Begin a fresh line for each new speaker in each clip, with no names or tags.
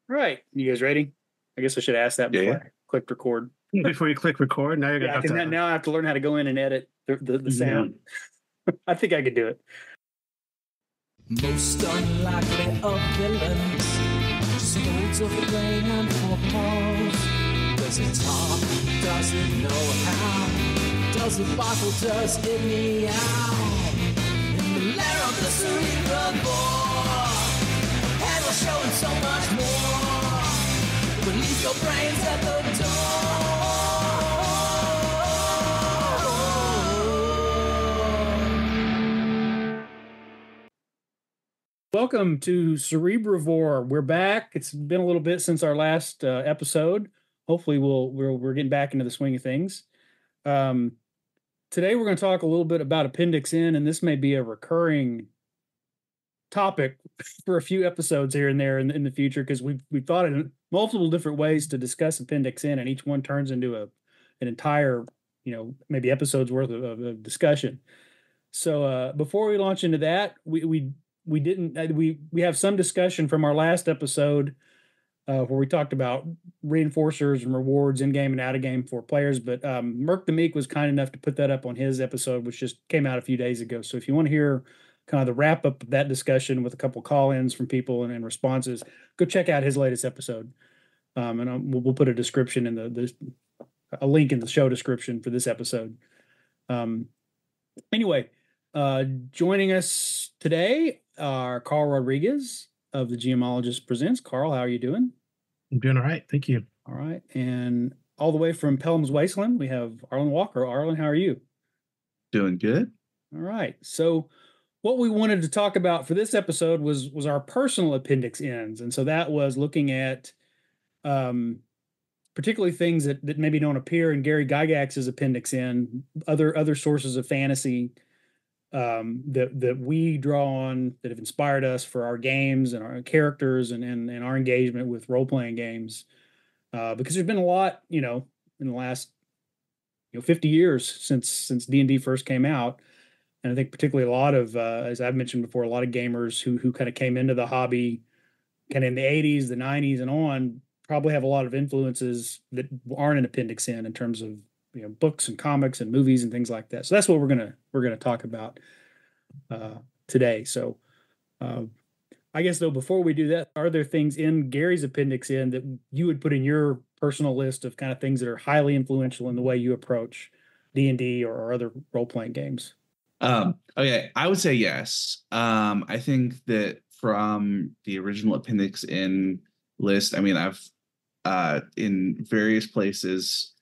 Right. You guys ready? I guess I should ask that before I clicked record.
Before you click record, now you're gonna have to.
Now I have to learn how to go in and edit the sound. I think I could do it.
Most unlikely of villains, just holds of the brain and four paws. Does it talk? Does it know how? Does it bottle? Does it meow? In the lair of the cerebral, head will show and so much more. But leave your brains at the door.
Welcome to Cerebrivore. We're back. It's been a little bit since our last episode. Hopefully, we're getting back into the swing of things. Today, we're going to talk a little bit about Appendix N, and this may be a recurring topic for a few episodes here and there in the future, because we've thought in multiple different ways to discuss Appendix N, and each one turns into an entire, maybe episodes worth of discussion. So before we launch into that, we have some discussion from our last episode where we talked about reinforcers and rewards in game and out of game for players. But Merc the Meek was kind enough to put that up on his episode, which just came out a few days ago. So if you want to hear kind of the wrap up of that discussion with a couple call-ins from people and responses, go check out his latest episode. And we'll put a description in a link in the show description for this episode. Anyway, joining us today are Karl Rodriguez of the GMologist Presents. Karl, how are you doing?
I'm doing all right. Thank you.
All right. And all the way from Pellam's Wasteland, we have Arlen Walker. Arlen, how are you?
Doing good.
All right. So what we wanted to talk about for this episode was our personal Appendix Ns. And so that was looking at particularly things that maybe don't appear in Gary Gygax's Appendix N, other sources of fantasy that we draw on that have inspired us for our games and our characters and our engagement with role-playing games. Because there's been a lot, in the last 50 years since D&D first came out. And I think particularly a lot of, as I've mentioned before, a lot of gamers who kind of came into the hobby kind of in the 80s, the 90s and on, probably have a lot of influences that aren't in Appendix N in terms of books and comics and movies and things like that. So that's what we're gonna talk about today. So I guess though, before we do that, are there things in Gary's Appendix N that you would put in your personal list of kind of things that are highly influential in the way you approach D&D or other role-playing games?
Okay, I would say yes. I think that from the original Appendix N list, I mean, I've in various places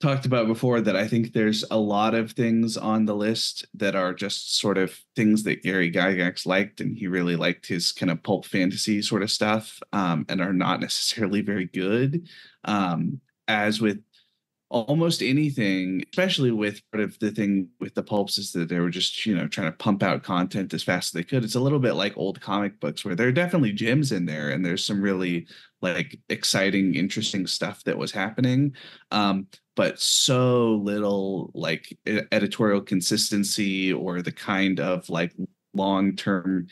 talked about before that I think there's a lot of things on the list that are just sort of things that Gary Gygax liked, and he really liked his kind of pulp fantasy sort of stuff, and are not necessarily very good. As with almost anything, especially with sort of the thing with the pulps, is that they were just, trying to pump out content as fast as they could. It's a little bit like old comic books where there are definitely gems in there and there's some really like exciting, interesting stuff that was happening. But so little like editorial consistency or the kind of like long-term,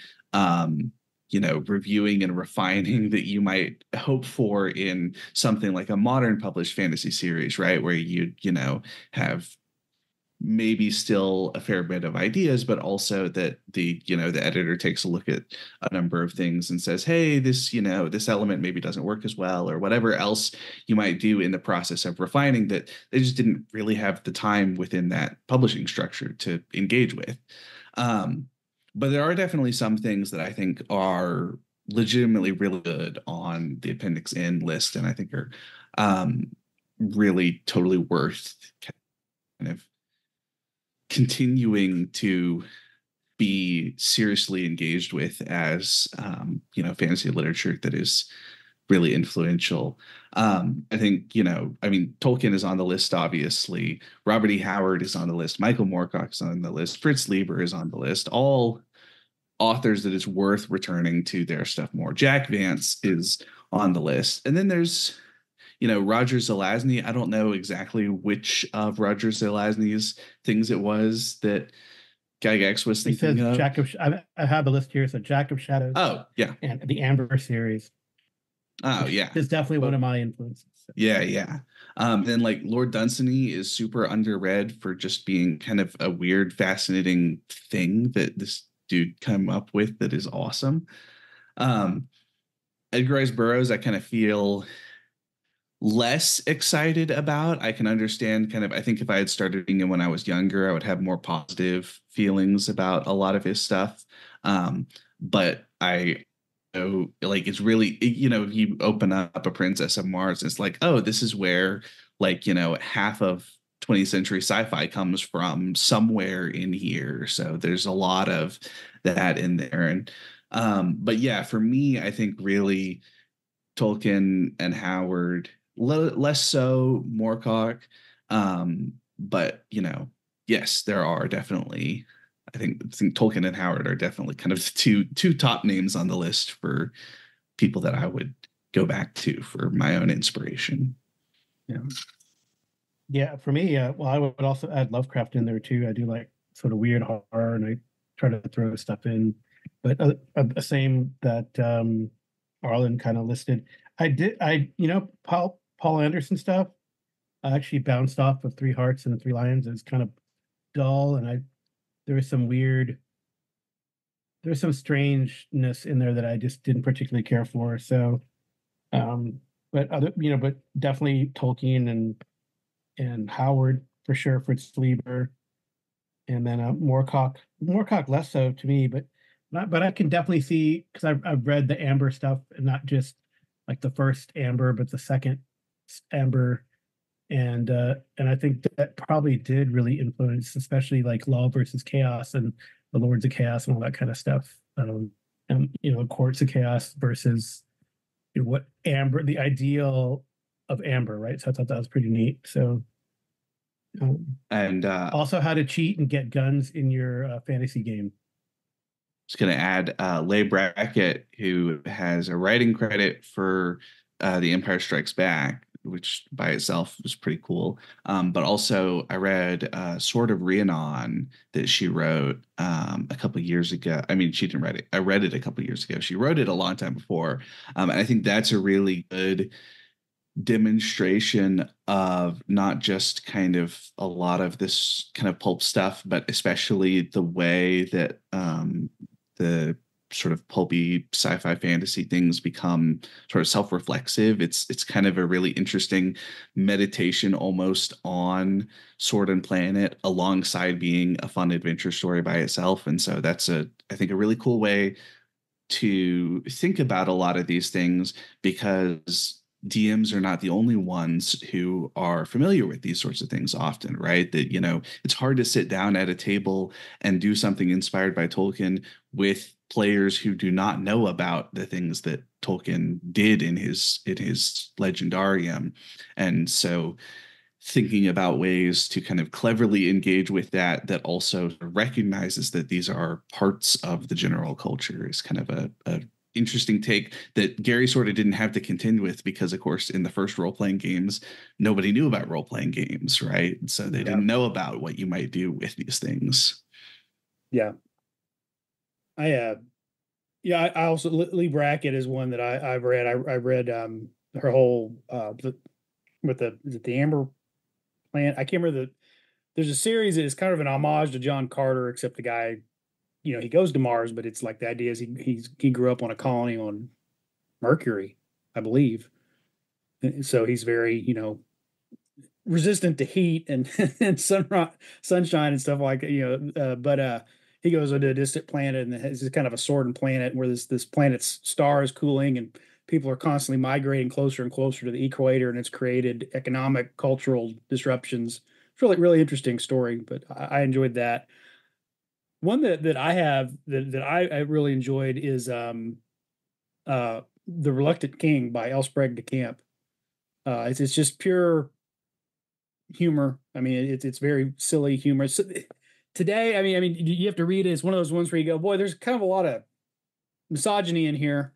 reviewing and refining that you might hope for in something like a modern published fantasy series, right? Where you have maybe still a fair bit of ideas, but also that the editor takes a look at a number of things and says, hey, this element maybe doesn't work as well, or whatever else you might do in the process of refining, that they just didn't really have the time within that publishing structure to engage with. But there are definitely some things that I think are legitimately really good on the Appendix N list, and I think are really totally worth kind of continuing to be seriously engaged with as fantasy literature that is really influential. I think, Tolkien is on the list, obviously. Robert E. Howard is on the list. Michael Moorcock is on the list. Fritz Lieber is on the list. All authors that it's worth returning to their stuff more. Jack Vance is on the list. And then there's, Roger Zelazny. I don't know exactly which of Roger Zelazny's things it was that Gygax was thinking of.
I have the list here. So Jack of Shadows.
Oh, yeah.
And the Amber series.
Oh yeah,
it's definitely one of my influences. So.
Yeah. Then like Lord Dunsany is super underread for just being kind of a weird, fascinating thing that this dude come up with that is awesome. Edgar Rice Burroughs, I kind of feel less excited about. I can understand kind of, I think if I had started reading him when I was younger, I would have more positive feelings about a lot of his stuff. But I know, like, it's really, you open up A Princess of Mars, and it's like, oh, this is where, like, half of 20th century sci-fi comes from somewhere in here. So there's a lot of that in there. And but yeah, for me, I think really Tolkien and Howard, less so Moorcock. But yes, there are definitely, I think Tolkien and Howard are definitely kind of the two top names on the list for people that I would go back to for my own inspiration.
Yeah, for me, well, I would also add Lovecraft in there too. I do like sort of weird horror, and I try to throw stuff in. But the same that Arlen kind of listed. Paul Anderson stuff. I actually bounced off of Three Hearts and the Three Lions. It was kind of dull, and there was some strangeness in there that I just didn't particularly care for. So, but definitely Tolkien and Howard for sure, Fritz Lieber, and then Moorcock less so to me, but I can definitely see, because I've read the Amber stuff, and not just like the first Amber, but the second Amber, and I think that probably did really influence, especially like Law versus Chaos and the Lords of Chaos and all that kind of stuff. And Courts of Chaos versus what Amber, the ideal of Amber, right? So I thought that was pretty neat. So,
and
also how to cheat and get guns in your fantasy game.
Just going to add Leigh Brackett, who has a writing credit for The Empire Strikes Back, which by itself was pretty cool. But also I read Sword of Rhiannon that she wrote a couple of years ago. I mean, she didn't write it. I read it a couple of years ago. She wrote it a long time before. And I think that's a really good demonstration of not just kind of a lot of this kind of pulp stuff, but especially the way that the sort of pulpy sci-fi fantasy things become sort of self-reflexive. It's kind of a really interesting meditation almost on Sword and Planet alongside being a fun adventure story by itself. And so that's I think a really cool way to think about a lot of these things, because DMs are not the only ones who are familiar with these sorts of things often, right? That, it's hard to sit down at a table and do something inspired by Tolkien with players who do not know about the things that Tolkien did in his legendarium. And so thinking about ways to kind of cleverly engage with that also recognizes that these are parts of the general culture is kind of a interesting take that Gary sort of didn't have to contend with, because of course in the first role-playing games nobody knew about role-playing games, right? So they didn't know about what you might do with these things.
I also, Leigh Brackett is one that I've read. I read her whole with the Amber Plant. I can't remember there's a series that is kind of an homage to John Carter, except the guy, he goes to Mars, but it's like the idea is he grew up on a colony on Mercury, I believe. So he's very, resistant to heat and, and sunshine and stuff like, but he goes into a distant planet, and it's kind of a sword and planet where this planet's star is cooling, and people are constantly migrating closer and closer to the equator, and it's created economic, cultural disruptions. It's really, really interesting story, but I enjoyed that. One that I have that I really enjoyed is The Reluctant King by L. Sprague de Camp. It's just pure humor. I mean, it's very silly humor. So, today, I mean, you have to read it. It's one of those ones where you go, boy, there's kind of a lot of misogyny in here.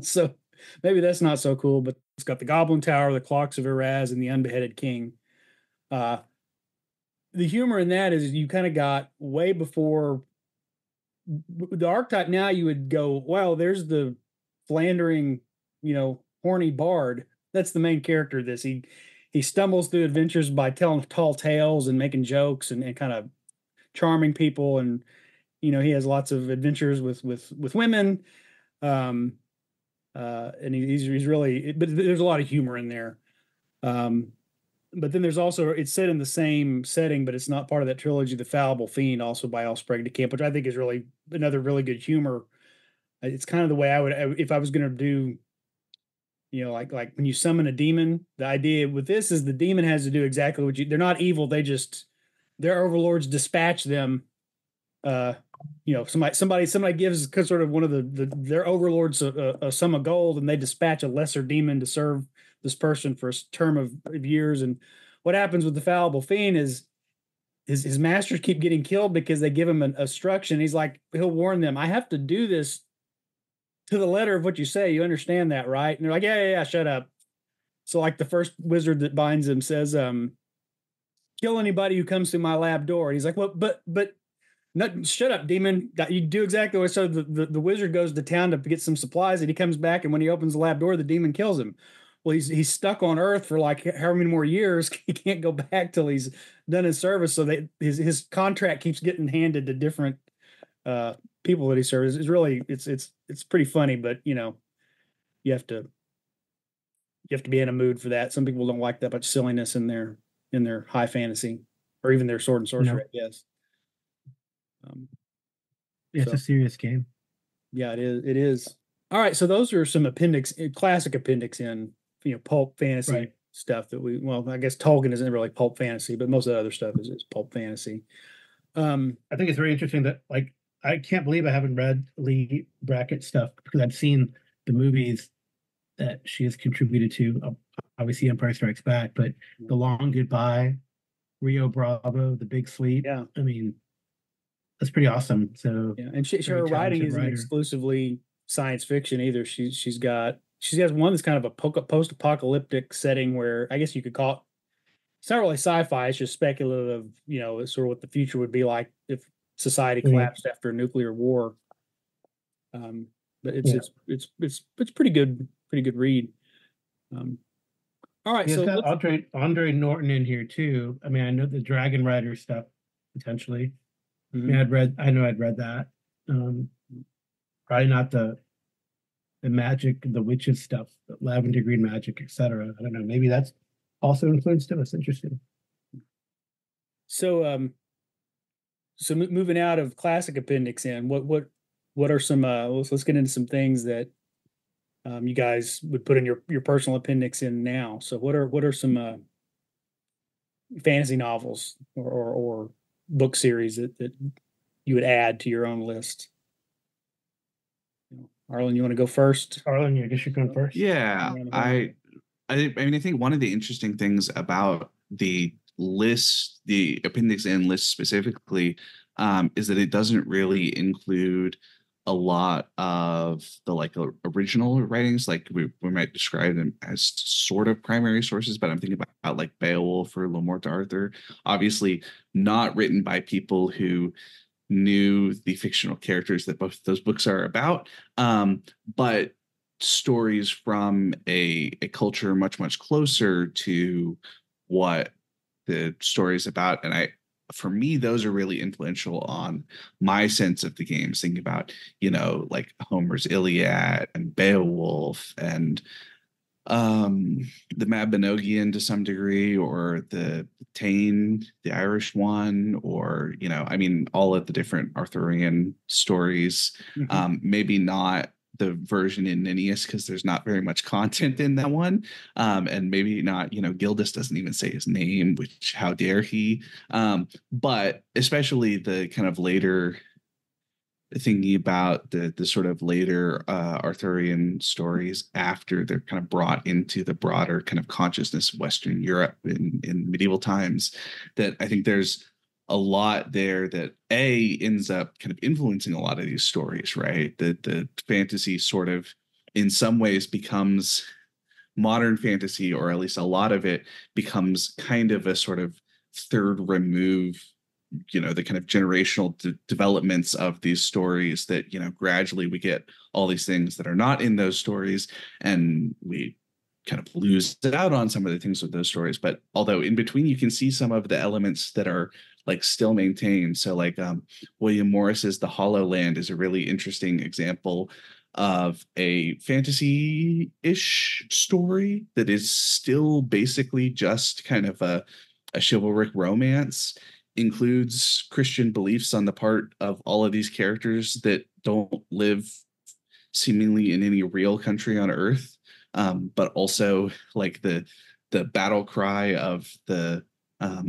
So maybe that's not so cool, but it's got the Goblin Tower, the Clocks of Eraz, and the Unbeheaded King. The humor in that is you kind of got way before the archetype. Now you would go, well, there's the philandering horny bard. That's the main character of this. He stumbles through adventures by telling tall tales and making jokes and kind of charming people, and he has lots of adventures with women. And he's really, but there's a lot of humor in there. But then there's also, it's set in the same setting, but it's not part of that trilogy, The Fallible Fiend, also by L. Sprague de Camp, which I think is really another really good humor. It's kind of the way I would, if I was going to do, like when you summon a demon, the idea with this is the demon has to do exactly what they're not evil. Their overlords dispatch them. Somebody gives sort of one of their overlords a sum of gold, and they dispatch a lesser demon to serve this person for a term of years. And what happens with the Fallible Fiend is his masters keep getting killed because they give him an instruction. He'll warn them, I have to do this to the letter of what you say. You understand that, right? And they're like, yeah, shut up. So like the first wizard that binds him says, kill anybody who comes through my lab door. And he's like, well, but no, shut up, demon. You do exactly what. So the wizard goes to town to get some supplies, and he comes back, and when he opens the lab door, the demon kills him. Well, he's stuck on Earth for like however many more years. He can't go back till he's done his service. So his contract keeps getting handed to different people that he serves. It's really it's pretty funny, but you have to be in a mood for that. Some people don't like that much silliness in their high fantasy or even their sword and sorcery, I guess.
It's a serious game.
Yeah, it is. All right, so those are some classic appendix in pulp fantasy stuff that I guess Tolkien isn't really pulp fantasy, but most of the other stuff is pulp fantasy.
I think it's very interesting that I can't believe I haven't read Lee Brackett stuff, because I've seen the movies that she has contributed to. Obviously, Empire Strikes Back, but The Long Goodbye, Rio Bravo, The Big Sleep.
Yeah,
I mean, that's pretty awesome. So
yeah, and her writing isn't exclusively science fiction either. She has one that's kind of a post-apocalyptic setting where I guess you could call it. It's not really sci-fi. It's just speculative. It's sort of what the future would be like if society collapsed after a nuclear war. But it's pretty good read. All right,
so
got
Andre Norton in here too. I mean, I know the Dragon Rider stuff potentially. Mm-hmm. I know I'd read that. Probably not the magic, the witches stuff, the lavender green magic, etc. I don't know. Maybe that's also influenced him. It's interesting.
So, moving out of classic appendix in, what are some? Let's get into some things that you guys would put in your personal appendix in now. So, what are some fantasy novels or book series that you would add to your own list? Arlen, you want to go first?
Arlen, I guess you're going first.
Yeah, I mean, I think one of the interesting things about the list, the Appendix N list specifically, is that it doesn't really include a lot of the original writings. Like we might describe them as sort of primary sources, but I'm thinking about like Beowulf or Le Morte d'Arthur, obviously not written by people who knew the fictional characters that both those books are about, but stories from a culture much closer to what the story is about. And for me, those are really influential on my sense of the games, thinking about, like Homer's Iliad and Beowulf and the Mabinogion to some degree, or the Tane, the Irish one, or, I mean, all of the different Arthurian stories. Mm-hmm. Maybe not the version in Nennius, because there's not very much content in that one. And maybe not, Gildas doesn't even say his name, which how dare he? But especially the kind of later, thinking about the sort of later Arthurian stories after they're kind of brought into the broader kind of consciousness of Western Europe in medieval times, that I think there's a lot there that ends up kind of influencing a lot of these stories, right? The fantasy sort of in some ways becomes modern fantasy, or at least a lot of it becomes kind of a sort of third remove the kind of generational developments of these stories that gradually we get all these things that are not in those stories, and we kind of lose out on some of the things with those stories. But although in between you can see some of the elements that are like still maintained. So like William Morris's The Hollow Land is a really interesting example of a fantasy-ish story that is still basically just kind of a chivalric romance, includes Christian beliefs on the part of all of these characters that don't live seemingly in any real country on Earth, but also like the battle cry of the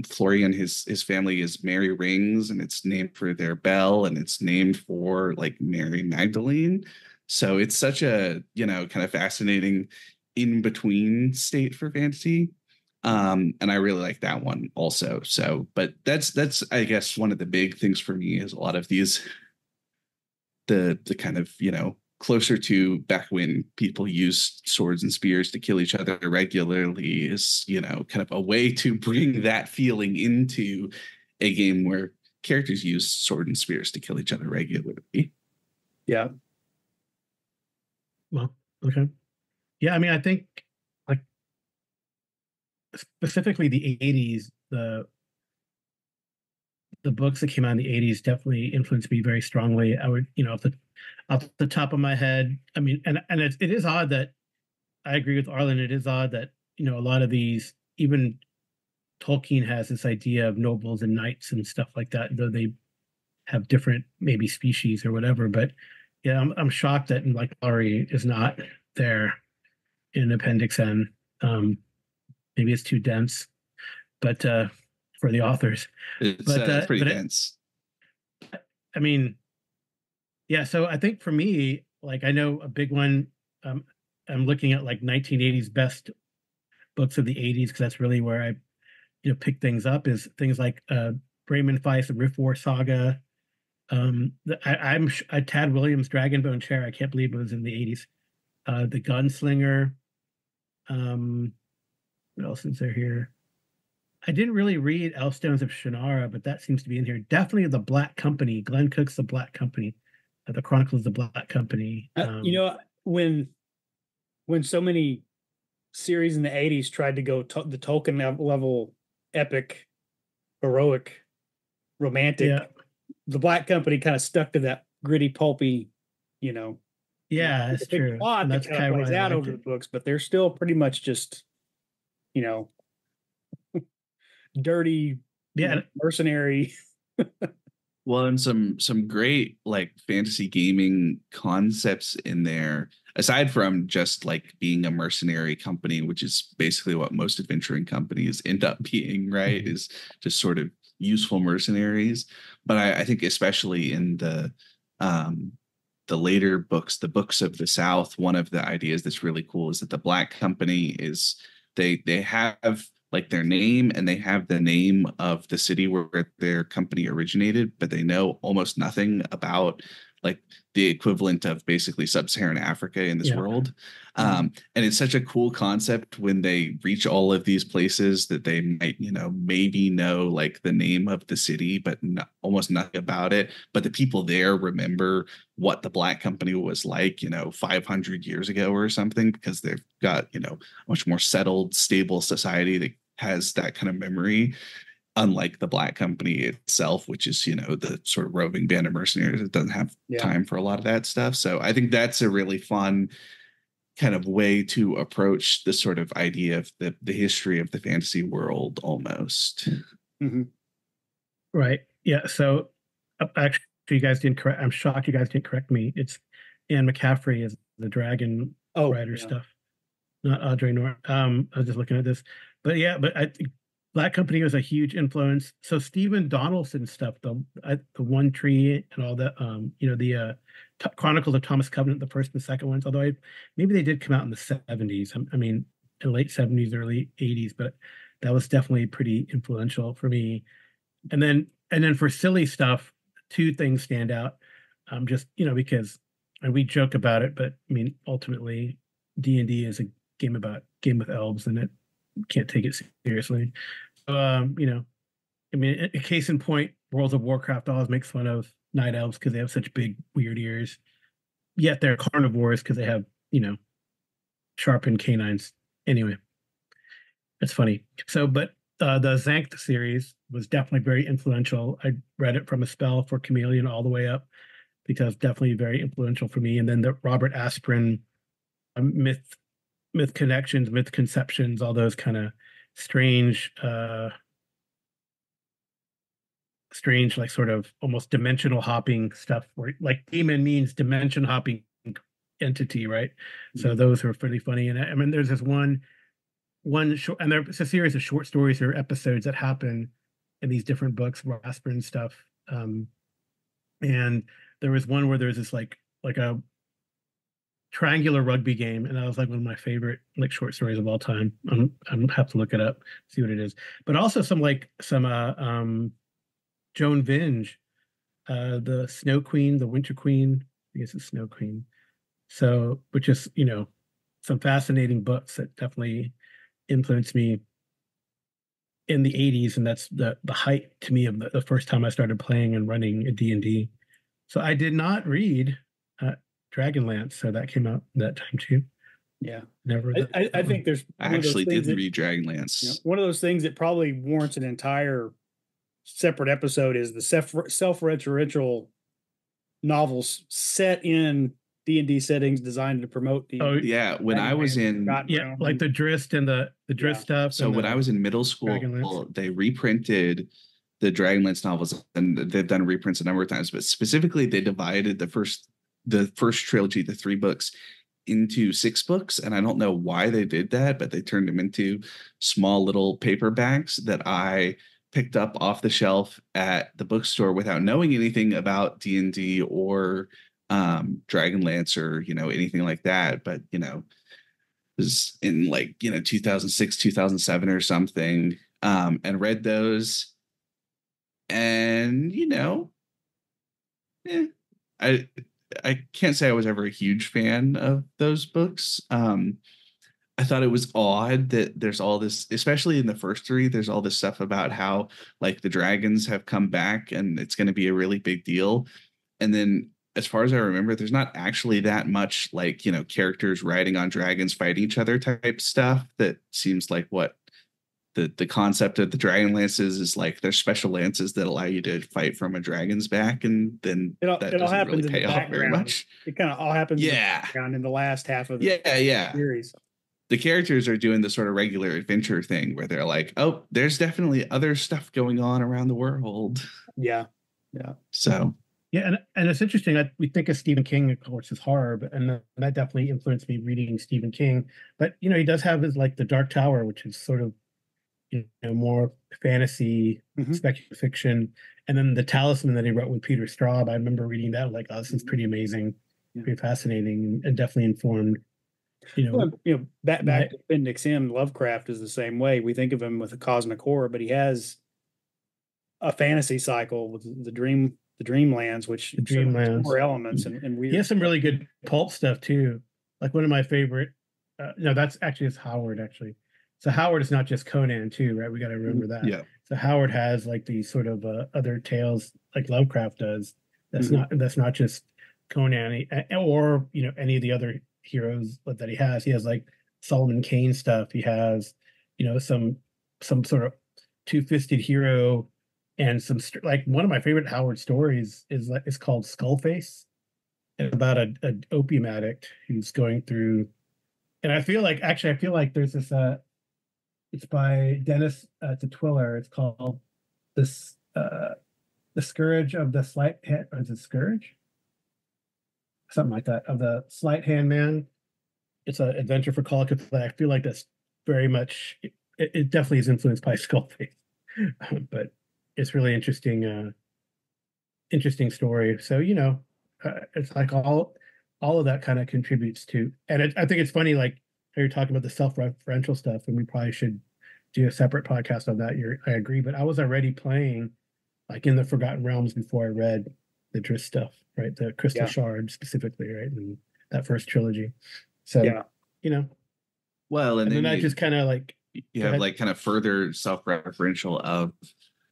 Florian, his family is Mary Rings, and it's named for their bell, and it's named for like Mary Magdalene. So it's such a kind of fascinating in between state for fantasy. And I really like that one also. So, but that's I guess one of the big things for me is a lot of these the kind of closer to back when people used swords and spears to kill each other regularly is kind of a way to bring that feeling into a game where characters use sword and spears to kill each other regularly.
Yeah.
Well, okay. Yeah, I mean, I think like specifically the 80s, the books that came out in the 80s definitely influenced me very strongly. I would, off the top of my head, I mean, and it is odd that I agree with Arlen. It is odd that, a lot of these, even Tolkien has this idea of nobles and knights and stuff like that, though they have different maybe species or whatever. But yeah, I'm shocked that like Laurie is not there in Appendix N. Maybe it's too dense, but for the authors,
it's pretty dense.
I mean, yeah. So I think for me, like I know a big one. I'm looking at like 1980s best books of the 80s because that's really where I pick things up. Is things like Brayman Feist, the Rift War Saga. I'm Tad Williams' Dragonbone Chair. I can't believe it was in the 80s. The Gunslinger. What else is there here? I didn't really read Elfstones of Shannara, but that seems to be in here. Definitely the Black Company. Glenn Cook's The Black Company. The Chronicles of the Black Company.
When so many series in the 80s tried to go the Tolkien level epic, heroic, romantic, the Black Company kind of stuck to that gritty, pulpy,
Yeah, that's true.
Plot that kind of plays out over the books, but they're still pretty much just, dirty, mercenary.
Well, and some great like fantasy gaming concepts in there, aside from just like being a mercenary company, which is basically what most adventuring companies end up being, right? Is just sort of useful mercenaries. But I think especially in the later books, the Books of the South, one of the ideas that's really cool is that the Black Company is they have like their name, and they have the name of the city where their company originated, but they know almost nothing about like the equivalent of basically sub-Saharan Africa in this world. And it's such a cool concept when they reach all of these places that they might, maybe know like the name of the city, but almost nothing about it. But the people there remember what the Black Company was like, 500 years ago or something, because they've got, a much more settled, stable society that has that kind of memory, unlike the Black Company itself, which is, the sort of roving band of mercenaries that doesn't have time for a lot of that stuff. So I think that's a really fun kind of way to approach the sort of idea of the history of the fantasy world almost.
Right. Yeah. So actually, you guys didn't correct. I'm shocked you guys didn't correct me. It's Anne McCaffrey is the dragon writer stuff, not Audrey Norton. I was just looking at this, but I think Black Company was a huge influence. So Stephen Donaldson stuff, the One Tree and all that, the Chronicles of Thomas Covenant, the first and second ones. Although maybe they did come out in the 70s. I mean, in the late 70s, early 80s, but that was definitely pretty influential for me. And then for silly stuff, two things stand out. Just because, and we joke about it, but I mean, ultimately, D&D is a game with elves, and it can't take it seriously. So, I mean, a case in point, World of Warcraft always makes fun of night elves because they have such big, weird ears. Yet they're carnivores because they have, sharpened canines. Anyway, it's funny. So, but the Xanth series was definitely very influential. I read it from a spell for Chameleon all the way up because definitely very influential for me. And then the Robert Aspirin myth connections, myth conceptions, all those kind of strange, like sort of almost dimensional hopping stuff where like demon means dimension hopping entity, right? So those are pretty funny. And I mean, there's this one short, and there's a series of short stories or episodes that happen in these different books, Aspirin stuff. And there was one where there's this like a triangular rugby game, and that was like one of my favorite like short stories of all time. I'm have to look it up, see what it is. But also some Joan Vinge, the Snow Queen, the Winter Queen. I guess it's Snow Queen. So, which is some fascinating books that definitely influenced me in the 80s, and that's the height to me of the first time I started playing and running a D&D. So I did not read Dragonlance, so that came out that time too.
Yeah,
never.
I think there's.
I actually did read Dragonlance.
One of those things that probably warrants an entire separate episode is the self-referential novels set in D&D settings designed to promote the.
Oh yeah, when I was in
like the Drist and the Drist stuff.
So when I was in middle school, they reprinted the Dragonlance novels, and they've done reprints a number of times. But specifically, they divided the first trilogy, the 3 books, into 6 books, and I don't know why they did that, but they turned them into small little paperbacks that I picked up off the shelf at the bookstore without knowing anything about D&D or Dragonlance or anything like that. But it was in 2006, 2007 or something, and read those, and I can't say I was ever a huge fan of those books. I thought it was odd that there's all this, especially in the first 3, there's all this stuff about how like the dragons have come back and it's going to be a really big deal. And then as far as I remember, there's not actually that much like, characters riding on dragons, fighting each other type stuff. That seems like what the concept of the Dragonlances is like. There's special lances that allow you to fight from a dragon's back, and then
it all happens really in the background.
Very much.
It kind of all happens in the last half of the series.
The characters are doing the sort of regular adventure thing where they're like, oh, there's definitely other stuff going on around the world.
Yeah.
So
yeah, and it's interesting. We think of Stephen King, of course, as horror, and that definitely influenced me reading Stephen King. But he does have his like the Dark Tower, which is sort of more fantasy, speculative fiction, and then the Talisman that he wrote with Peter Straub. I remember reading that, like, oh, this is pretty amazing, pretty fascinating, and definitely informed.
Back to Appendix M, Lovecraft is the same way. We think of him with a cosmic horror, but he has a fantasy cycle with the Dreamlands, which more elements and weird.
He has some really good pulp stuff too. Like one of my favorite. No, that's actually it's Howard actually. So Howard is not just Conan too, right? We got to remember that.
Yeah.
So Howard has like these sort of other tales like Lovecraft does. That's not just Conan or any of the other heroes that he has. He has like Solomon Kane stuff. He has some sort of two-fisted hero, and some like one of my favorite Howard stories is called Skullface, about an opium addict who's going through. And I feel like there's this. It's by Dennis Twiller. It's called this the Scourge of the Sleight Hand, or is it Scourge? Something like that, of the Sleight Hand Man. It's an adventure for Call. I feel like that's very much. It definitely is influenced by Skullface, but it's really interesting. Interesting story. So it's like all of that kind of contributes to, and I think it's funny, like how you're talking about the self-referential stuff, and we probably should do a separate podcast on that. I agree, but I was already playing like in the Forgotten Realms before I read the Driss stuff, right? The Crystal Shard specifically, right? And that first trilogy. So
well, and then
that just kind of like
you have like kind of further self-referential of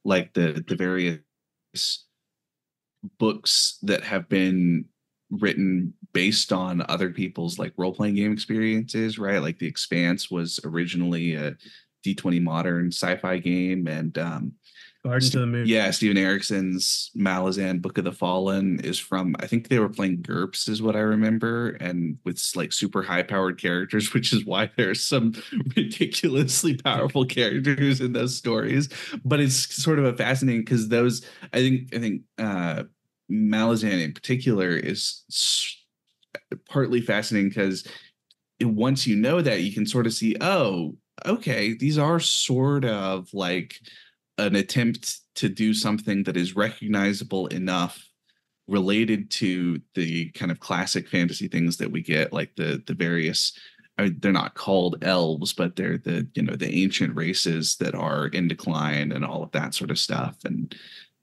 like the various books that have been written based on other people's like role-playing game experiences, right? Like The Expanse was originally a D20 modern sci-fi game, and
Gardens of the Moon.
yeah, Steven Eriksson's Malazan Book of the Fallen is from, I think they were playing GURPS is what I remember, and with like super high powered characters, which is why there's some ridiculously powerful characters in those stories. But it's sort of a fascinating, because those, I think Malazan in particular is partly fascinating because once you know that, you can sort of see, oh, okay, these are sort of like an attempt to do something that is recognizable enough related to the kind of classic fantasy things that we get, like the various, I mean, they're not called elves, but they're the, you know, the ancient races that are in decline and all of that sort of stuff, and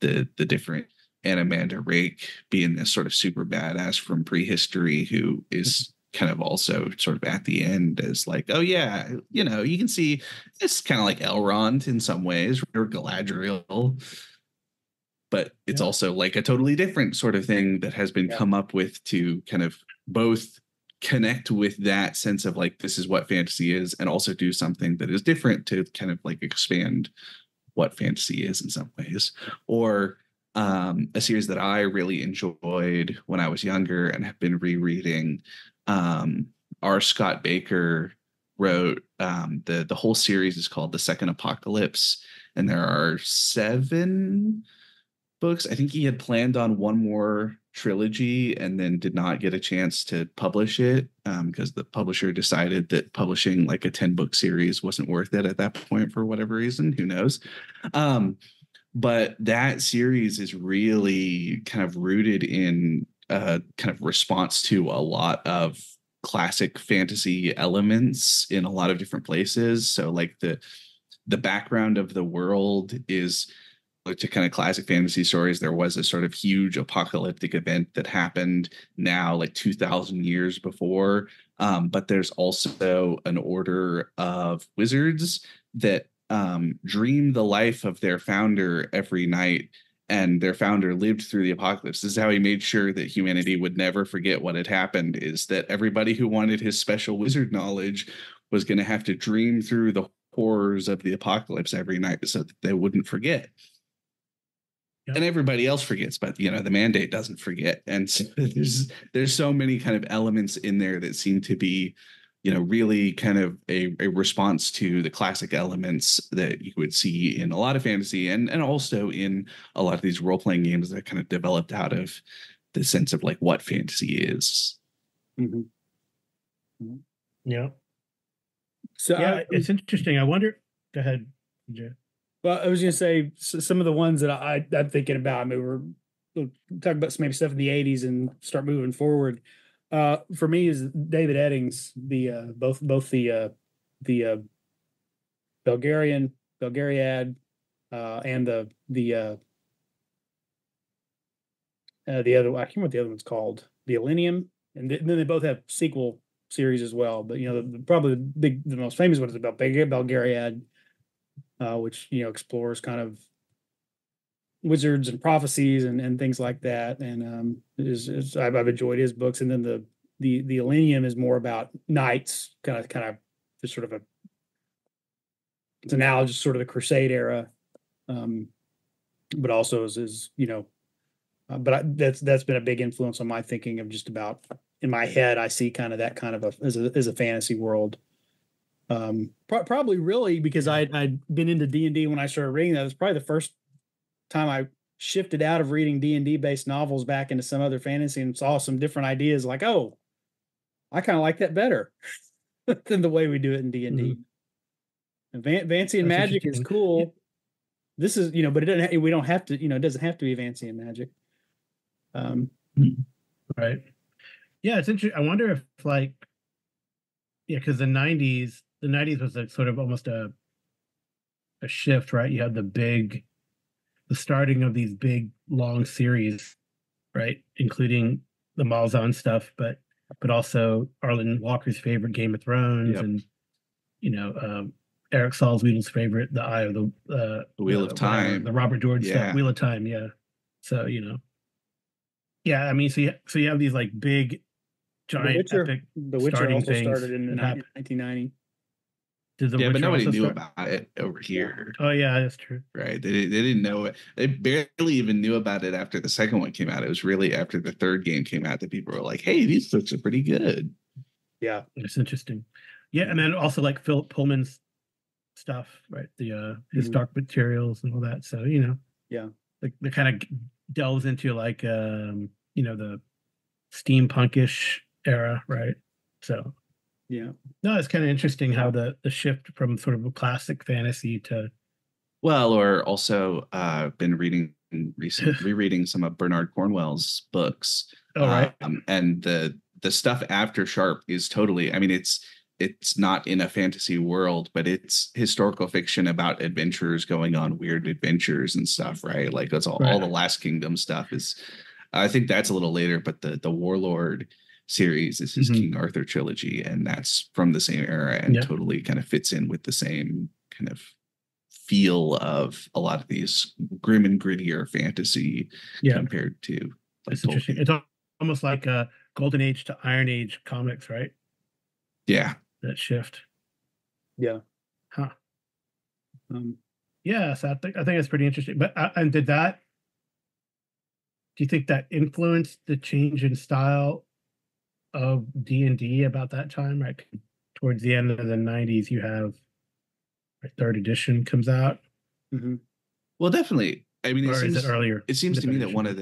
the different Anamanda Rake being this sort of super badass from prehistory who is kind of also sort of at the end as like, oh yeah, you know, you can see it's kind of like Elrond in some ways, or Galadriel, but it's also like a totally different sort of thing that has been come up with to kind of both connect with that sense of like, this is what fantasy is, and also do something that is different to kind of like expand what fantasy is in some ways. Or a series that I really enjoyed when I was younger and have been rereading, R. Scott Baker wrote, the whole series is called The Second Apocalypse, and there are 7 books. I think he had planned on one more trilogy and then did not get a chance to publish it, because the publisher decided that publishing like a 10-book series wasn't worth it at that point for whatever reason. Who knows? But that series is really kind of rooted in kind of response to a lot of classic fantasy elements in a lot of different places. So like the background of the world is to kind of classic fantasy stories. There was a sort of huge apocalyptic event that happened now like 2,000 years before. But there's also an order of wizards that dream the life of their founder every night, and their founder lived through the apocalypse. This is how he made sure that humanity would never forget what had happened, is that everybody who wanted his special wizard knowledge was going to have to dream through the horrors of the apocalypse every night so that they wouldn't forget. And everybody else forgets, but you know, the mandate doesn't forget. And so there's so many kind of elements in there that seem to be, you know, really kind of a response to the classic elements that you would see in a lot of fantasy, and also in a lot of these role-playing games that kind of developed out of the sense of like what fantasy is.
Mm-hmm. Yeah.
So
yeah, it's interesting. I wonder. Go ahead, Jay.
Well, I was going to say some of the ones that I'm thinking about. I mean, we'll talk about maybe stuff in the '80s and start moving forward. For me, is David Eddings, the both the Belgariad, and the other, I can't remember what the other one's called, the Millennium, and then they both have sequel series as well. But you know, probably the most famous one is about Belgariad, which, you know, explores kind of wizards and prophecies and things like that. And I've enjoyed his books. And then the Millennium is more about knights, kind of just sort of it's analogous sort of the Crusade era, but also is you know, but that's been a big influence on my thinking of just about, in my head, I see kind of that kind of as a fantasy world. Probably really because I'd been into D&D when I started reading that. It was probably the first time I shifted out of reading D&D based novels back into some other fantasy and saw some different ideas, like, oh, I kind of like that better than the way we do it in D&D. Mm-hmm. Fancy and magic is cool. This is, you know, but it doesn't, we don't have to, you know, it doesn't have to be fancy and magic.
Right. Yeah, it's interesting. I wonder if like, yeah, because the 90s was like sort of almost a shift, right? You had the starting of these big long series, right? Including the Malzahn stuff, but also Arlen Walker's favorite Game of Thrones, and you know, Eric Salzwiedel's favorite, The Eye of the
Wheel of Time,
the Robert George stuff, Wheel of Time, yeah. So yeah, I mean, so you have these like big, giant, epic
The Witcher
starting
also
things
started in
that happen.
1990.
Did The
Yeah, but
Witcher
nobody
also
knew
start?
about it over here,
Oh yeah, that's true.
right? They didn't know it. They barely even knew about it after the second one came out. It was really after the third game came out that people were like, "Hey, these books are pretty good."
Yeah.
It's interesting. Yeah, and then also like Philip Pullman's stuff, right? The his
Mhm.
Dark Materials and all that. So
Yeah.
like the kind of delves into like the steampunkish era, right? So
Yeah.
no, it's kind of interesting how the shift from sort of a classic fantasy to
Well, or also been rereading some of Bernard Cornwell's books,
oh right,
and the stuff after Sharp is totally. I mean, it's not in a fantasy world, but it's historical fiction about adventurers going on weird adventures and stuff, right? Like that's all
right.
the Last Kingdom stuff is. I think that's a little later, but the Warlord series is his
Mhm.
King Arthur trilogy, and that's from the same era and
Yeah.
totally kind of fits in with the same kind of feel of a lot of these grim and grittier fantasy
Yeah,
compared to like
it's interesting.
Tolkien.
It's almost like a Golden Age to Iron Age comics, right?
Yeah.
That shift.
Yeah.
Huh.
Um,
Yeah, so I think it's pretty interesting. But and do you think that influenced the change in style of D&D about that time? Right, towards the end of the '90s, you have third edition comes out,
mhm.
Well, definitely. I mean,
or is it earlier?
it seems to me that one of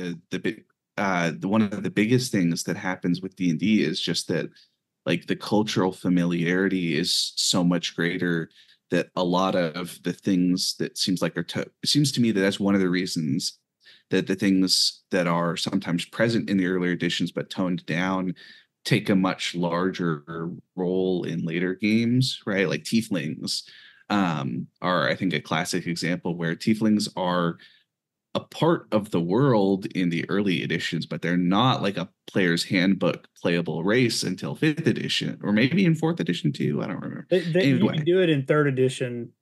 one of the biggest things that happens with D&D is just that like the cultural familiarity is so much greater that a lot of the things that seems like it seems to me that that's one of the reasons that the things that are sometimes present in the earlier editions but toned down take a much larger role in later games, right? Like tieflings are, I think, a classic example where tieflings are a part of the world in the early editions, but they're not like a player's handbook playable race until fifth edition, or maybe in fourth edition too. I don't remember.
You
Anyway,
could do it in third edition.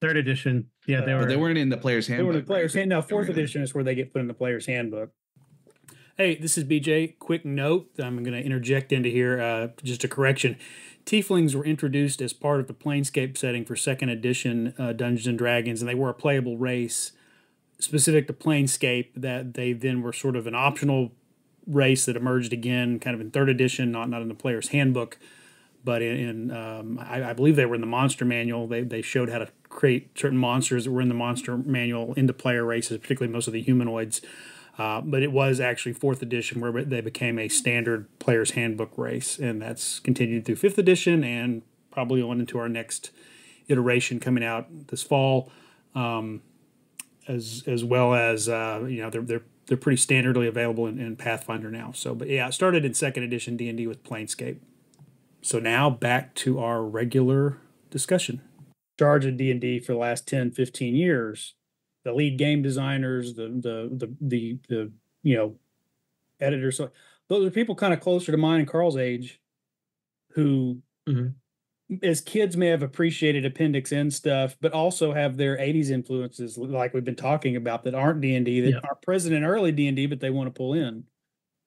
Third edition, yeah,
but they weren't in the player's
They were
handbook.
in the player's
right?
hand. Now,
They were
fourth edition is where they get put in the player's handbook. Hey, this is BJ. Quick note. I'm going to interject into here just a correction. Tieflings were introduced as part of the Planescape setting for second edition Dungeons and Dragons, and they were a playable race specific to Planescape that they then were sort of an optional race that emerged again kind of in third edition, not in the player's handbook, but I believe they were in the monster manual. They showed how to create certain monsters that were in the monster manual into player races, particularly most of the humanoids. But it was actually fourth edition where they became a standard player's handbook race, and that's continued through fifth edition and probably on into our next iteration coming out this fall, as well as they're pretty standardly available in Pathfinder now. So, but yeah, it started in second edition D&D with Planescape. So now back to our regular discussion. Charge of D&D for the last 10, 15 years. The lead game designers, the editors. So those are people kind of closer to mine and Karl's age who, as kids, may have appreciated Appendix N stuff, but also have their 80s influences, like we've been talking about, that aren't D&D, that aren't present in early D&D, but they want to pull in,